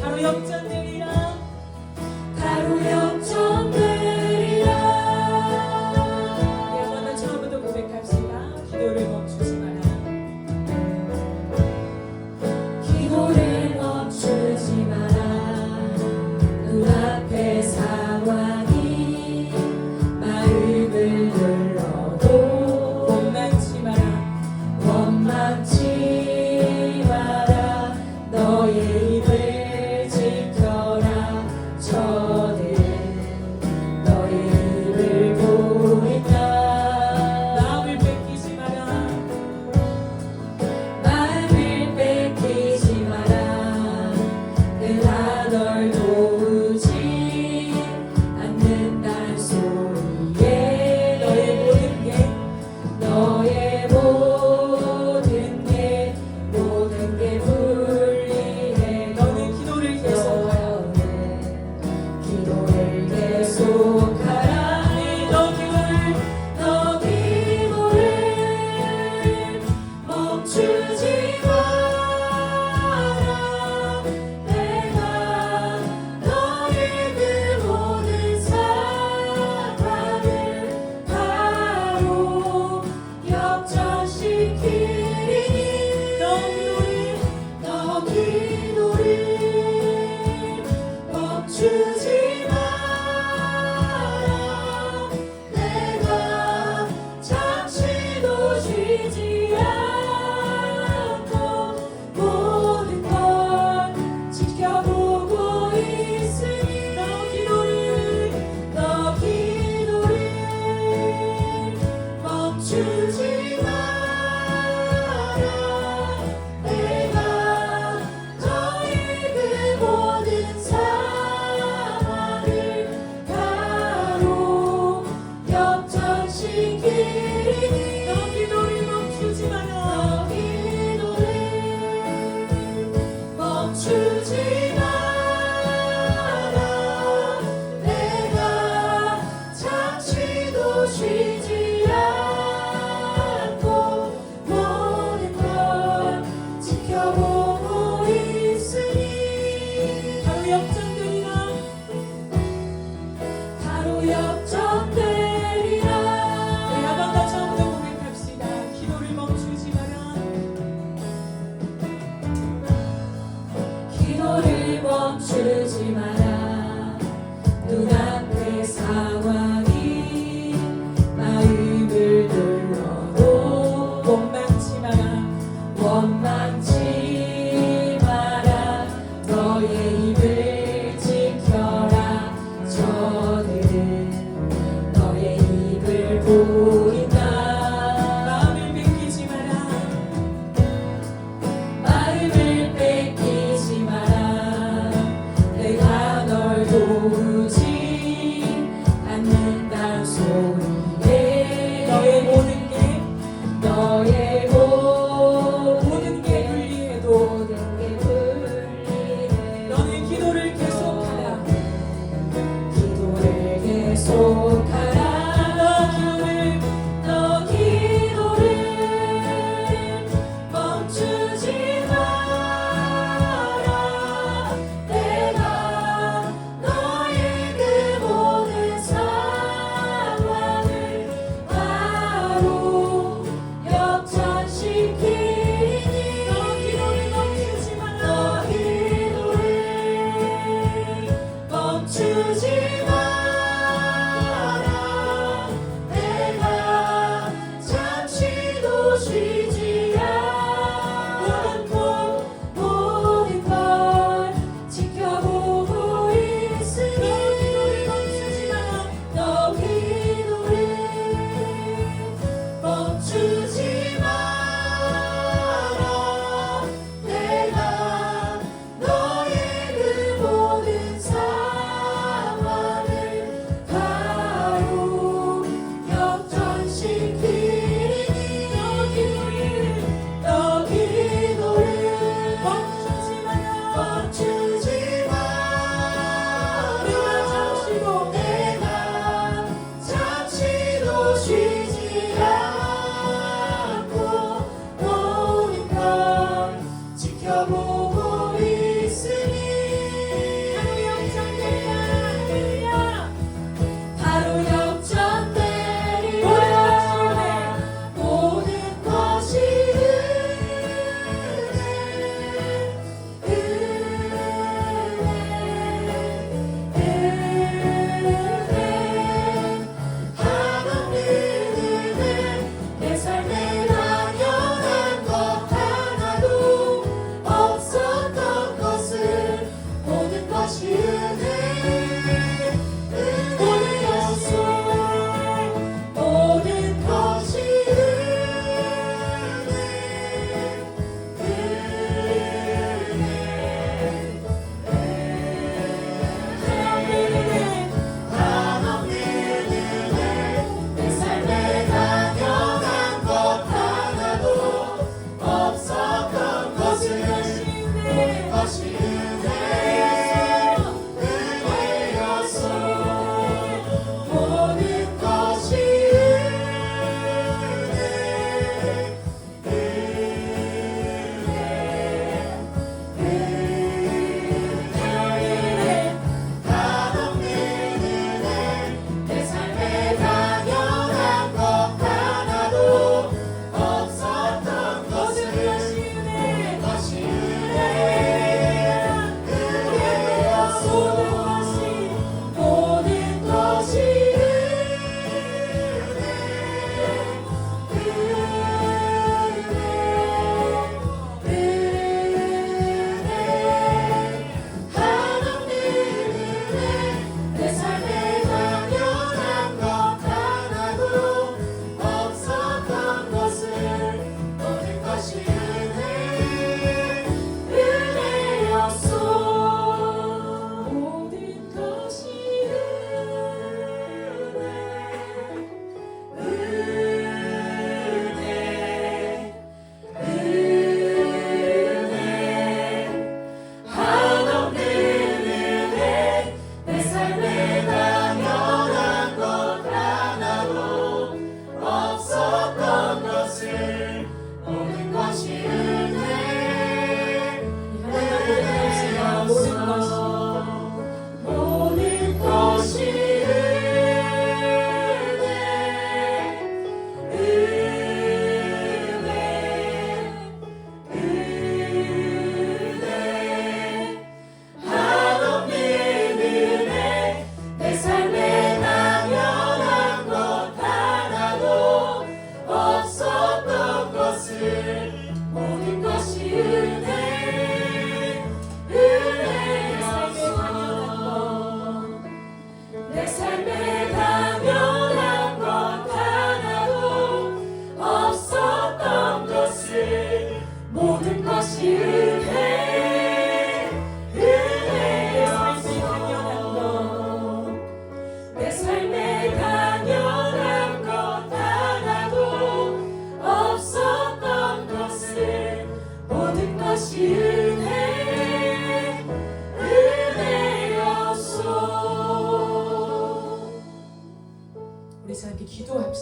바로 역전되리라. 한번 처음부터 고백합시다. 기도를 멈추지 마라. 기도를 멈추지 마라. 눈앞의 상황이 마음을 눌러도 원망치 마라. 너의 입을 지켜라. 저는 너의 입을 보고 있다. 마음을 뺏기지 마라. 내가 널 도우지 않는다는 소리에 너의 모든 게 불리해. 너는 기도를 계속하라. 너 기도를 멈추지 마라. 내가 너의 그 모든 상황을 바로 역전시키니 너 기도를 멈추지 마라. 내가 잠시도 쉬지 않고 모든 걸 지켜보고 있으니 너 기도를 멈추지 마라. 지키리니 너 기도를 멈추지 마라. 너 기도를 멈추지 마라. 내가 잠시도 쉬지 않고 모든 걸 지켜보고 있으니 바로 역전되리라. 바로 역전되리라. 우리 한번 더 처음부터 고백합시다. 기도를 멈추지 마라. 기도를 멈추지 마라. 눈앞의 상황이 마음을 눌러도 원망치 마라. 원망치 마라. 너의 입을 지켜라. 저들은 너의 입을 보인다. 마음을 뺏기지 마라. 마음을 뺏기지 마라. 내가 널 도우지 않는다는 소리에 너의 모든 게 너의 모든 게 불리해도 모든 게 불리해. 너는 기도를 계속하라. 기도를 계속하라. 너 기도를 멈추지 마라. 내가 너의 그 모든 상황을 바로 역전시키니 너 기도를 멈추지 마라. 너 기도를 멈추지 마라. 내가 잠시도 쉬지 않고 모든 걸 지켜보고 있으니 너 기도를 멈추지 마라. 내가 너의 그 모든 상황을 바로 역전시키니 너 기도를 멈추지 마라. 멈추지 마라. 내가 잠시도 쉬지 않고 모든 걸 지켜보고 있으니 바로 역전되리라. 모든 것이 은혜 한없는 은혜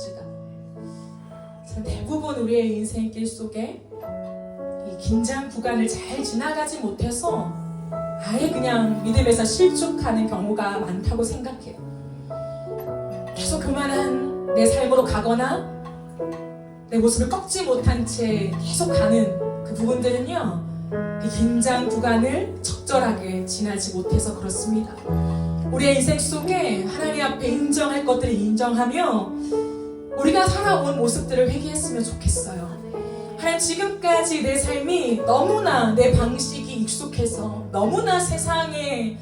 봅시다. 참 대부분 우리의 인생길 속에 이 긴장 구간을 잘 지나가지 못해서 아예 그냥 믿음에서 실족하는 경우가 많다고 생각해요. 계속 교만한 내 삶으로 가거나 내 모습을 꺾지 못한 채 계속 가는 그 부분들은요, 이 긴장 구간을 적절하게 지나지 못해서 그렇습니다. 우리의 인생 속에 하나님 앞에 인정할 것들을 인정하며 우리가 살아온 모습들을 회개했으면 좋겠어요. 하나님, 지금까지 내 삶이 너무나 내 방식이 익숙해서, 너무나 세상에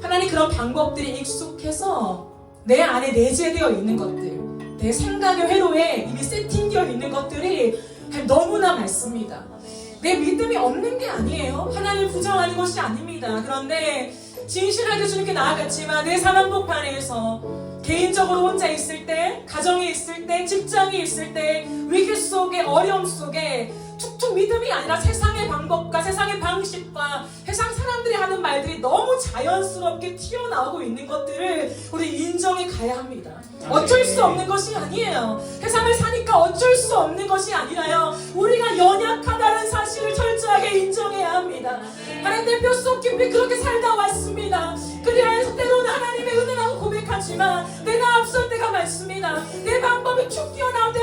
하나님 그런 방법들이 익숙해서 내 안에 내재되어 있는 것들, 내 생각의 회로에 이미 세팅되어 있는 것들이 너무나 많습니다. 내 믿음이 없는 게 아니에요. 하나님을 부정하는 것이 아닙니다. 그런데 진실하게 주님께 나아갔지만 내 삶 한복판에서 개인적으로 혼자 있을 때, 가정에 있을 때, 직장에 있을 때, 위기 속에, 어려움 속에 툭툭 믿음이 아니라 세상의 방법과 세상의 방식과 세상 사람들이 하는 말들이 너무 자연스럽게 튀어나오고 있는 것들을 우리 인정해 가야 합니다. 어쩔 수 없는 것이 아니에요. 세상을 사니까 어쩔 수 없는 것이 아니라요, 우리가 연약하다는 사실을 철저하게 인정해야 합니다. 하나님, 내 뼛속 깊이 그렇게 살다 왔습니다. 그리하여서 때로는 하나님의 은혜라고 고백하지만 내가 앞설 때가 많습니다. 내 방법이 쭉 뛰어나올 때